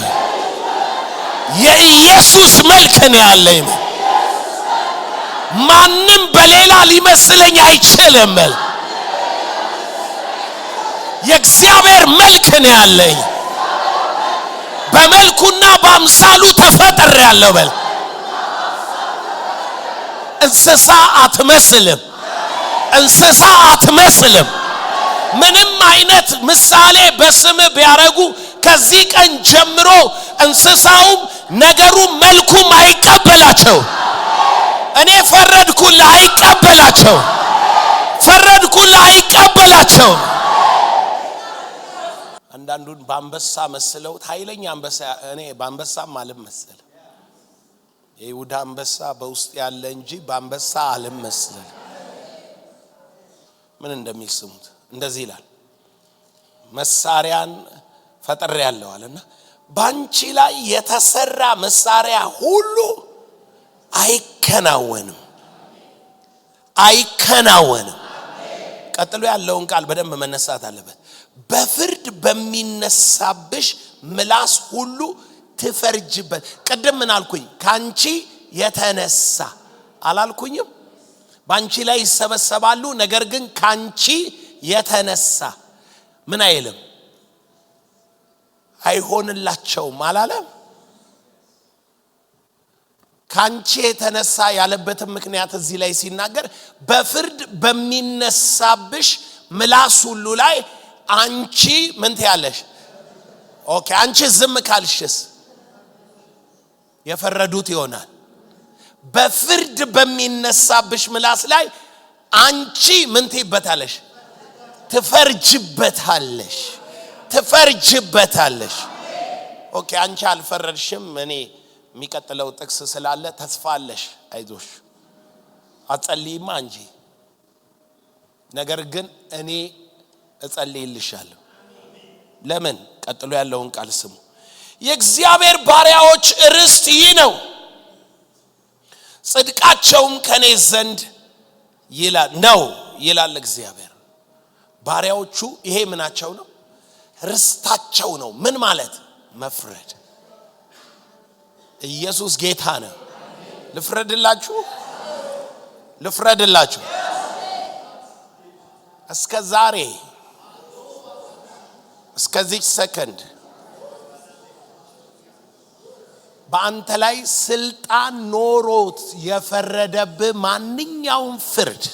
የኢየሱስ መልክ ነው ያለኝ። ማንም በሌላ ሊመስለኝ አይችልም። የእግዚአብሔር መልክ ነው ያለኝ። በመልኩና በአምሳሉ ተፈጥሬያለሁ በል። እንስሳ አትመስልም። ምንም አይነት ምሳሌ በስም ቢያረጉ ከዚህ ቀን ጀምሮ እንስሳውም ነገሩም መልኩም አይቀበላቸው። እኔ ፈረድኩልህ፣ አይቀበላቸው። አንዳንዱን በአንበሳ መስለው ኃይለኛ አንበሳ። እኔ በአንበሳም አልመሰል። የይሁዳ አንበሳ በውስጥ ያለ እንጂ በአንበሳ አልመሰል። ምን እንደሚል ስሙት። እንደዚህ ይላል፣ መሳሪያን ፈጥሬያለሁ አለና ባንቺ ላይ የተሰራ መሳሪያ ሁሉ አይከናወንም። ቀጥሎ ያለውን ቃል በደንብ መነሳት አለበት። በፍርድ በሚነሳብሽ ምላስ ሁሉ ትፈርጅበት። ቅድም ምን አልኩኝ? ካንቺ የተነሳ አላልኩኝም? ባንቺ ላይ ይሰበሰባሉ፣ ነገር ግን ካንቺ የተነሳ ምን አይልም፣ አይሆንላቸውም አላለም። ካንቺ የተነሳ ያለበትም ምክንያት እዚህ ላይ ሲናገር በፍርድ በሚነሳብሽ ምላስ ሁሉ ላይ አንቺ ምን ትያለሽ? ኦኬ፣ አንቺ ዝም ካልሽስ የፈረዱት ይሆናል። በፍርድ በሚነሳብሽ ምላስ ላይ አንቺ ምን ትይበታለሽ? ትፈርጅበታለሽ። ኦኬ አንቺ አልፈረድሽም። እኔ የሚቀጥለው ጥቅስ ስላለ ተስፋለሽ፣ አይዞሽ አጸልይማ እንጂ ነገር ግን እኔ እጸልይልሻለሁ። ለምን? ቀጥሎ ያለውን ቃል ስሙ። የእግዚአብሔር ባሪያዎች ርስት ይህ ነው፣ ጽድቃቸውም ከኔ ዘንድ ይላል እግዚአብሔር። ባሪያዎቹ ይሄ ምናቸው ነው? ርስታቸው ነው። ምን ማለት? መፍረድ። ኢየሱስ ጌታ ነው። ልፍረድላችሁ እስከ ዛሬ እስከዚህ ሰከንድ በአንተ ላይ ስልጣን ኖሮት የፈረደብህ ማንኛውም ፍርድ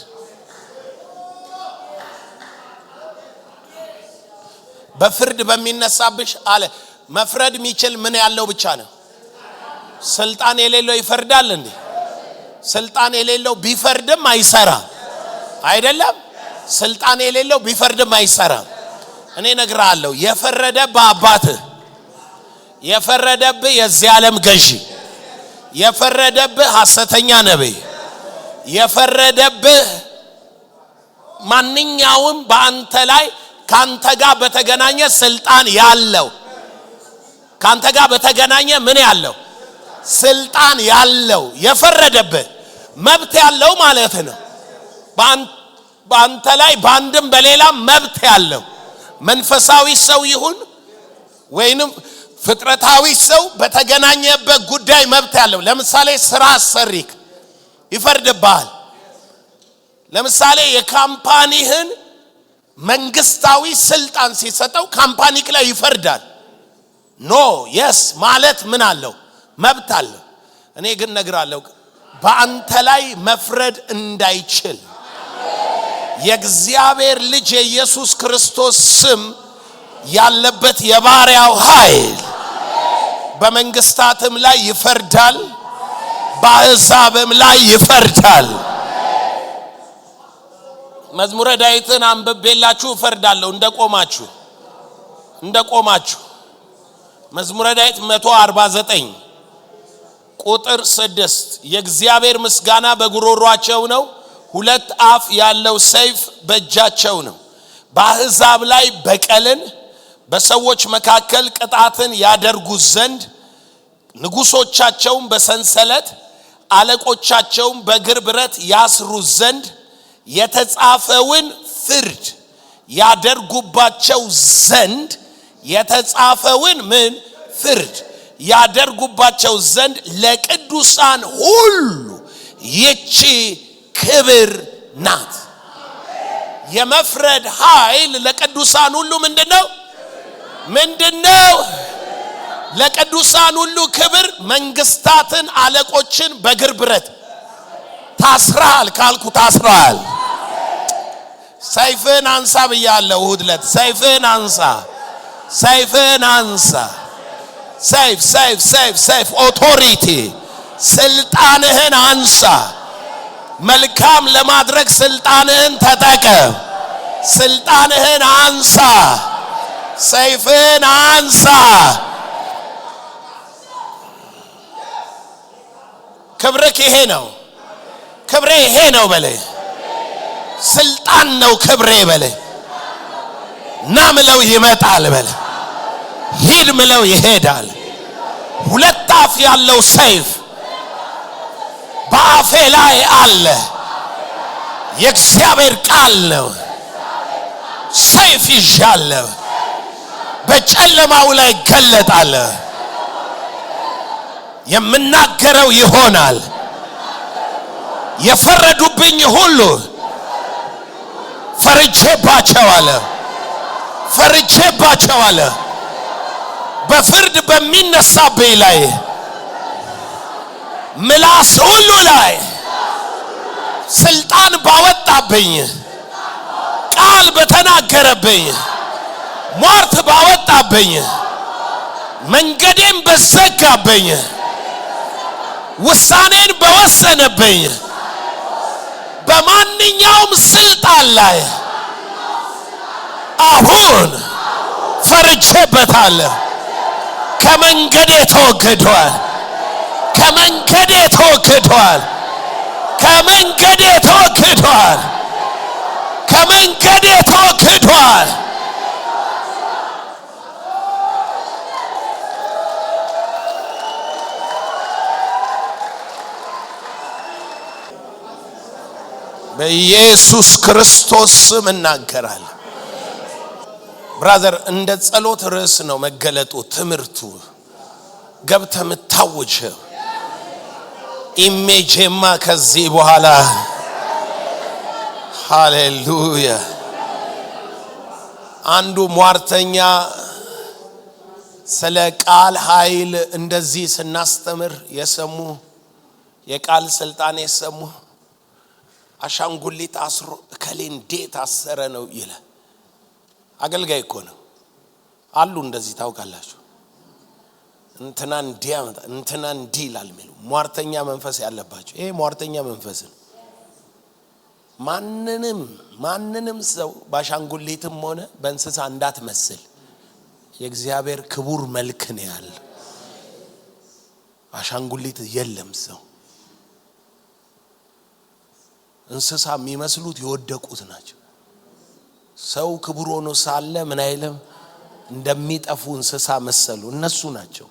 በፍርድ በሚነሳብሽ አለ መፍረድ የሚችል ምን ያለው ብቻ ነው? ስልጣን የሌለው ይፈርዳል እንዴ? ስልጣን የሌለው ቢፈርድም አይሰራም አይደለም? ስልጣን የሌለው ቢፈርድም አይሰራም። እኔ ነግራለሁ፣ የፈረደብህ አባትህ፣ የፈረደብህ የዚህ ዓለም ገዢ፣ የፈረደብህ ሐሰተኛ ነብይ፣ የፈረደብህ ማንኛውም በአንተ ላይ ካንተ ጋር በተገናኘ ስልጣን ያለው ካንተ ጋር በተገናኘ ምን ያለው ስልጣን ያለው የፈረደብህ መብት ያለው ማለት ነው። በአንተ ላይ በአንድም በሌላም መብት ያለው መንፈሳዊ ሰው ይሁን ወይንም ፍጥረታዊ ሰው በተገናኘበት ጉዳይ መብት ያለው። ለምሳሌ ስራ አሰሪክ ይፈርድብሃል። ለምሳሌ የካምፓኒህን መንግስታዊ ስልጣን ሲሰጠው ካምፓኒክ ላይ ይፈርዳል። ኖ የስ ማለት ምን አለው? መብት አለው። እኔ ግን ነግራለሁ በአንተ ላይ መፍረድ እንዳይችል የእግዚአብሔር ልጅ የኢየሱስ ክርስቶስ ስም ያለበት የባሪያው ኃይል በመንግስታትም ላይ ይፈርዳል፣ በአሕዛብም ላይ ይፈርዳል። መዝሙረ ዳዊትን አንብቤላችሁ እፈርዳለሁ እንደቆማችሁ መዝሙረ ዳዊት 149 ቁጥር 6 የእግዚአብሔር ምስጋና በጉሮሯቸው ነው፣ ሁለት አፍ ያለው ሰይፍ በእጃቸው ነው። በአሕዛብ ላይ በቀልን በሰዎች መካከል ቅጣትን ያደርጉ ዘንድ ንጉሶቻቸውን በሰንሰለት አለቆቻቸውን በእግር ብረት ያስሩ ዘንድ የተጻፈውን ፍርድ ያደርጉባቸው ዘንድ የተጻፈውን ምን ፍርድ ያደርጉባቸው ዘንድ ለቅዱሳን ሁሉ ይቺ ክብር ናት። የመፍረድ ኃይል ለቅዱሳን ሁሉ ምንድነው? ለቅዱሳን ሁሉ ክብር። መንግስታትን አለቆችን በእግር ብረት ታስራል ካልኩ ታስራል። ሰይፍን አንሳ ብያለሁ እሑድ ዕለት። ሰይፍን አንሳ። ሰይፍ ኦቶሪቲ ስልጣንህን አንሳ። መልካም ለማድረግ ስልጣንህን ተጠቀም። ስልጣንህን አንሳ። ሰይፍን አንሳ። ክብርክ ይሄ ነው። ክብሬ ይሄ ነው በለ። ስልጣን ነው ክብሬ በለ። ና ምለው ይመጣል በለ። ሂድ ምለው ይሄዳል። ሁለት አፍ ያለው ሰይፍ በአፌ ላይ አለ። የእግዚአብሔር ቃል ነው። ሰይፍ ይዣለሁ። በጨለማው ላይ ገለጣለሁ። የምናገረው ይሆናል። የፈረዱብኝ ሁሉ ፈርጄባቸዋለሁ። በፍርድ በሚነሳብኝ ላይ ምላስ ሁሉ ላይ ስልጣን ባወጣብኝ ቃል በተናገረብኝ ሟርት ባወጣብኝ መንገዴን በዘጋብኝ ውሳኔን በወሰነብኝ በማን በማንኛውም ስልጣን ላይ አሁን ፈርቼበታለሁ። ከመንገዴ ተወግዷል። ከመንገዴ ተወግዷል። ከመንገዴ ተወግዷል። ከመንገዴ ተወግዷል። በኢየሱስ ክርስቶስ ስም እናገራለሁ። ብራዘር እንደ ጸሎት ርዕስ ነው መገለጡ ትምህርቱ ገብተህ የምታውጀው ኢሜጅማ ከዚህ በኋላ ሃሌሉያ። አንዱ ሟርተኛ ስለ ቃል ኃይል እንደዚህ ስናስተምር የሰሙ የቃል ስልጣን የሰሙ አሻንጉሊት አስሮ እከሌ እንዴት አሰረ ነው ይላል። አገልጋይ እኮ ነው አሉ እንደዚህ ታውቃላችሁ። እንትና እንዲያመጣ እንትና እንዲህ ይላል የሚሉ ሟርተኛ መንፈስ ያለባቸው። ይሄ ሟርተኛ መንፈስ ነው። ማንንም ሰው ባሻንጉሊትም ሆነ በእንስሳ እንዳትመስል የእግዚአብሔር ክቡር መልክ ነው ያለው። አሻንጉሊት የለም ሰው። እንስሳ የሚመስሉት የወደቁት ናቸው። ሰው ክቡር ሆኖ ሳለ ምን አይልም እንደሚጠፉ እንስሳ መሰሉ። እነሱ ናቸው።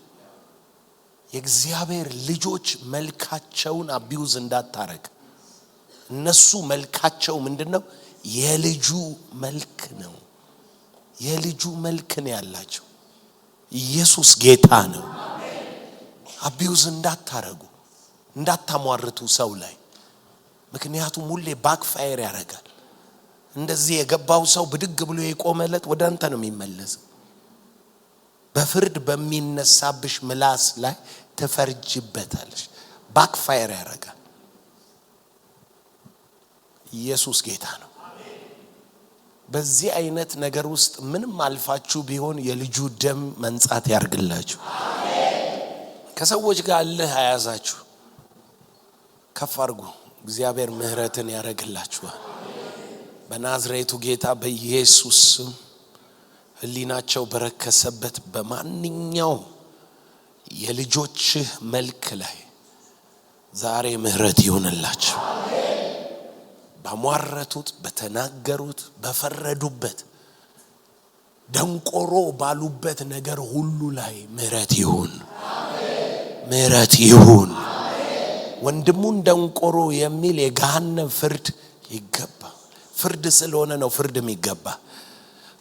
የእግዚአብሔር ልጆች መልካቸውን አቢዩዝ እንዳታረግ። እነሱ መልካቸው ምንድነው? የልጁ መልክ ነው። የልጁ መልክ ነው ያላቸው። ኢየሱስ ጌታ ነው። አቢዩዝ እንዳታረጉ፣ እንዳታሟርቱ ሰው ላይ። ምክንያቱም ሁሌ ባክፋየር ያደርጋል። እንደዚህ የገባው ሰው ብድግ ብሎ የቆመለት ወደ አንተ ነው የሚመለሰው። በፍርድ በሚነሳብሽ ምላስ ላይ ተፈርጅበታለሽ። ባክፋየር ያደርጋል። ኢየሱስ ጌታ ነው። በዚህ አይነት ነገር ውስጥ ምንም አልፋችሁ ቢሆን የልጁ ደም መንጻት ያርግላችሁ። ከሰዎች ጋር አለህ አያዛችሁ ከፍ አድርጉ። እግዚአብሔር ምህረትን ያረግላችኋል። በናዝሬቱ ጌታ በኢየሱስ ስም ህሊናቸው በረከሰበት በማንኛውም የልጆችህ መልክ ላይ ዛሬ ምህረት ይሁንላችሁ። ባሟረቱት፣ በተናገሩት፣ በፈረዱበት፣ ደንቆሮ ባሉበት ነገር ሁሉ ላይ ምህረት ይሁን። ምህረት ይሁን። ወንድሙን ደንቆሮ የሚል የገሃነም ፍርድ ይገባ። ፍርድ ስለሆነ ነው ፍርድ የሚገባ።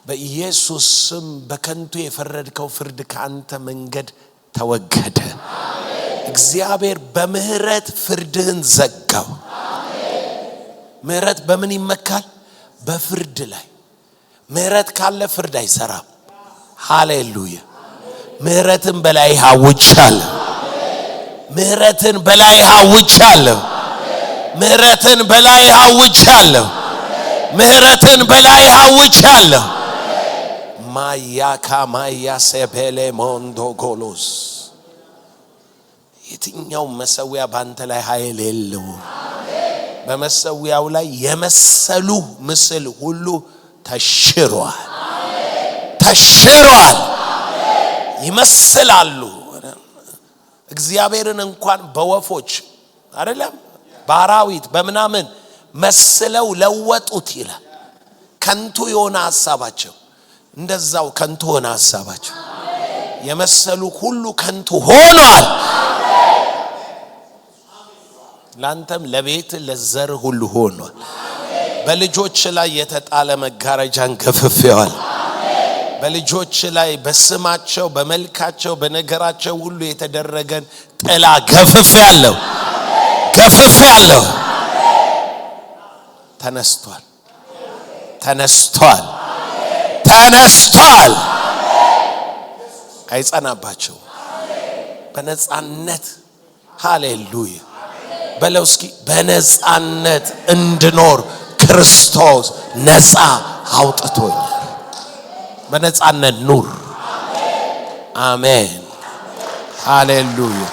በኢየሱስ ስም በከንቱ የፈረድከው ፍርድ ካንተ መንገድ ተወገደ። እግዚአብሔር በምህረት ፍርድህን ዘጋው። ምህረት በምን ይመካል? በፍርድ ላይ። ምህረት ካለ ፍርድ አይሰራም። ሃሌሉያ። ምህረትን በላይ አውጃለሁ። ምህረትን በላይ አውጃለሁ። ምህረትን በላይ አውጃለሁ። ምህረትን በላይ አውጃለሁ። ማያካ ማያሰበለ ሞንዶጎሎስ የትኛው መሰዊያ ባንተ ላይ ኃይል የለው። በመሰዊያው ላይ የመሰሉ ምስል ሁሉ ተሽሯል። ተሽሯል። ይመስላሉ። እግዚአብሔርን እንኳን በወፎች አይደለም በአራዊት በመናምን መስለው ለወጡት ይላል። ከንቱ የሆነ ሐሳባቸው እንደዛው ከንቱ ሆነ ሐሳባቸው የመሰሉ ሁሉ ከንቱ ሆኗል። ላንተም ለቤት ለዘር ሁሉ ሆኗል። በልጆች ላይ የተጣለ መጋረጃን ገፍፌዋል። በልጆች ላይ በስማቸው በመልካቸው በነገራቸው ሁሉ የተደረገን ጥላ ገፍፌያለሁ። ገፍፌያለሁ። ተነስቷል። ተነስቷል። ተነስቷል። አይጸናባቸው በነጻነት ሃሌሉያ በለው እስኪ። በነጻነት እንድኖር ክርስቶስ ነጻ አውጥቶኛል። በነጻነት ኑር። አሜን። ሃሌሉያ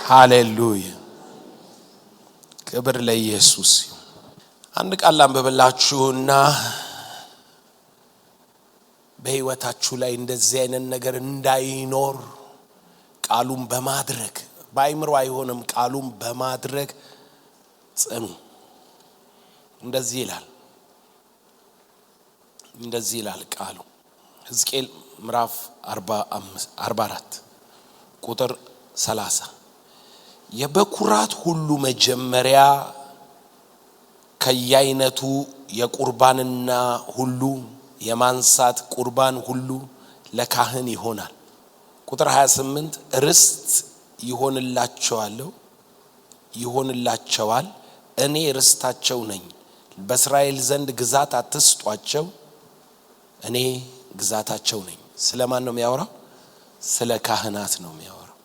ሃሌሉያ። ክብር ለኢየሱስ ይሁን። አንድ ቃል አንብብላችሁና በህይወታችሁ ላይ እንደዚህ አይነት ነገር እንዳይኖር ቃሉን በማድረግ ባይምሮ አይሆንም ቃሉን በማድረግ ጽኑ። እንደዚህ ይላል ቃሉ ሕዝቅኤል ምዕራፍ 44 ቁጥር 30 የበኩራት ሁሉ መጀመሪያ ከያይነቱ የቁርባንና ሁሉ የማንሳት ቁርባን ሁሉ ለካህን ይሆናል። ቁጥር 28 ርስት ይሆንላቸዋል እኔ ርስታቸው ነኝ። በእስራኤል ዘንድ ግዛት አትስጧቸው እኔ ግዛታቸው ነኝ። ስለማን ነው የሚያወራው? ስለ ካህናት ነው የሚያወራው።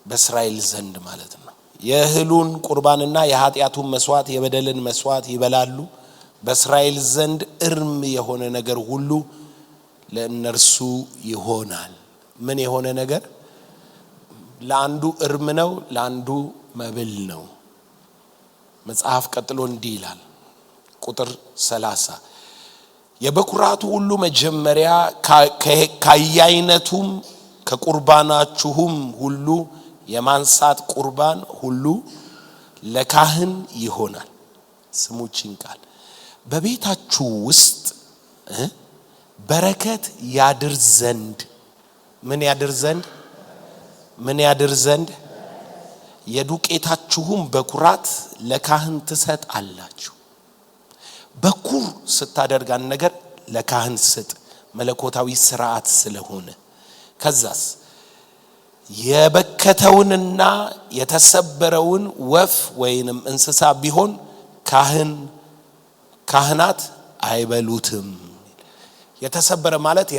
በእስራኤል ዘንድ ማለት ነው። የእህሉን ቁርባንና የኃጢያቱን መስዋዕት የበደልን መስዋዕት ይበላሉ። በእስራኤል ዘንድ እርም የሆነ ነገር ሁሉ ለእነርሱ ይሆናል። ምን የሆነ ነገር? ለአንዱ እርም ነው፣ ለአንዱ መብል ነው። መጽሐፍ ቀጥሎ እንዲህ ይላል ቁጥር 30 የበኩራቱ ሁሉ መጀመሪያ ከያይነቱም ከቁርባናችሁም ሁሉ የማንሳት ቁርባን ሁሉ ለካህን ይሆናል። ስሙችን ቃል በቤታችሁ ውስጥ በረከት ያድር ዘንድ ምን ያድር ዘንድ የዱቄታችሁም በኩራት ለካህን ትሰጣላችሁ። በኩር ስታደርጋን ነገር ለካህን ስጥ፣ መለኮታዊ ሥርዓት ስለሆነ። ከዛስ የበከተውንና የተሰበረውን ወፍ ወይንም እንስሳ ቢሆን ካህናት አይበሉትም። የተሰበረ ማለት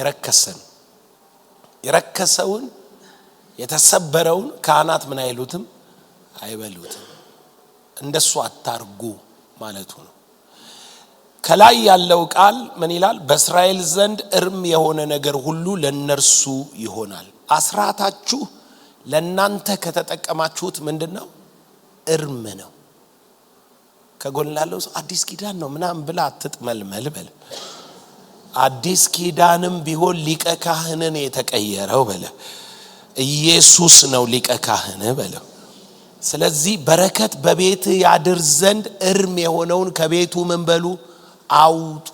የረከሰውን የተሰበረውን ካህናት ምን አይሉትም? አይበሉትም። እንደሱ አታርጉ ማለቱ ነው። ከላይ ያለው ቃል ምን ይላል? በእስራኤል ዘንድ እርም የሆነ ነገር ሁሉ ለነርሱ ይሆናል። አስራታችሁ ለናንተ ከተጠቀማችሁት ምንድነው? እርም ነው። ከጎን ላለው ሰው አዲስ ኪዳን ነው ምናምን ብላ አትጥመልመል በለ። አዲስ ኪዳንም ቢሆን ሊቀ ካህንን የተቀየረው በለ ኢየሱስ ነው ሊቀ ካህን በለ። ስለዚህ በረከት በቤት ያድር ዘንድ እርም የሆነውን ከቤቱ ምን በሉ አውጡ።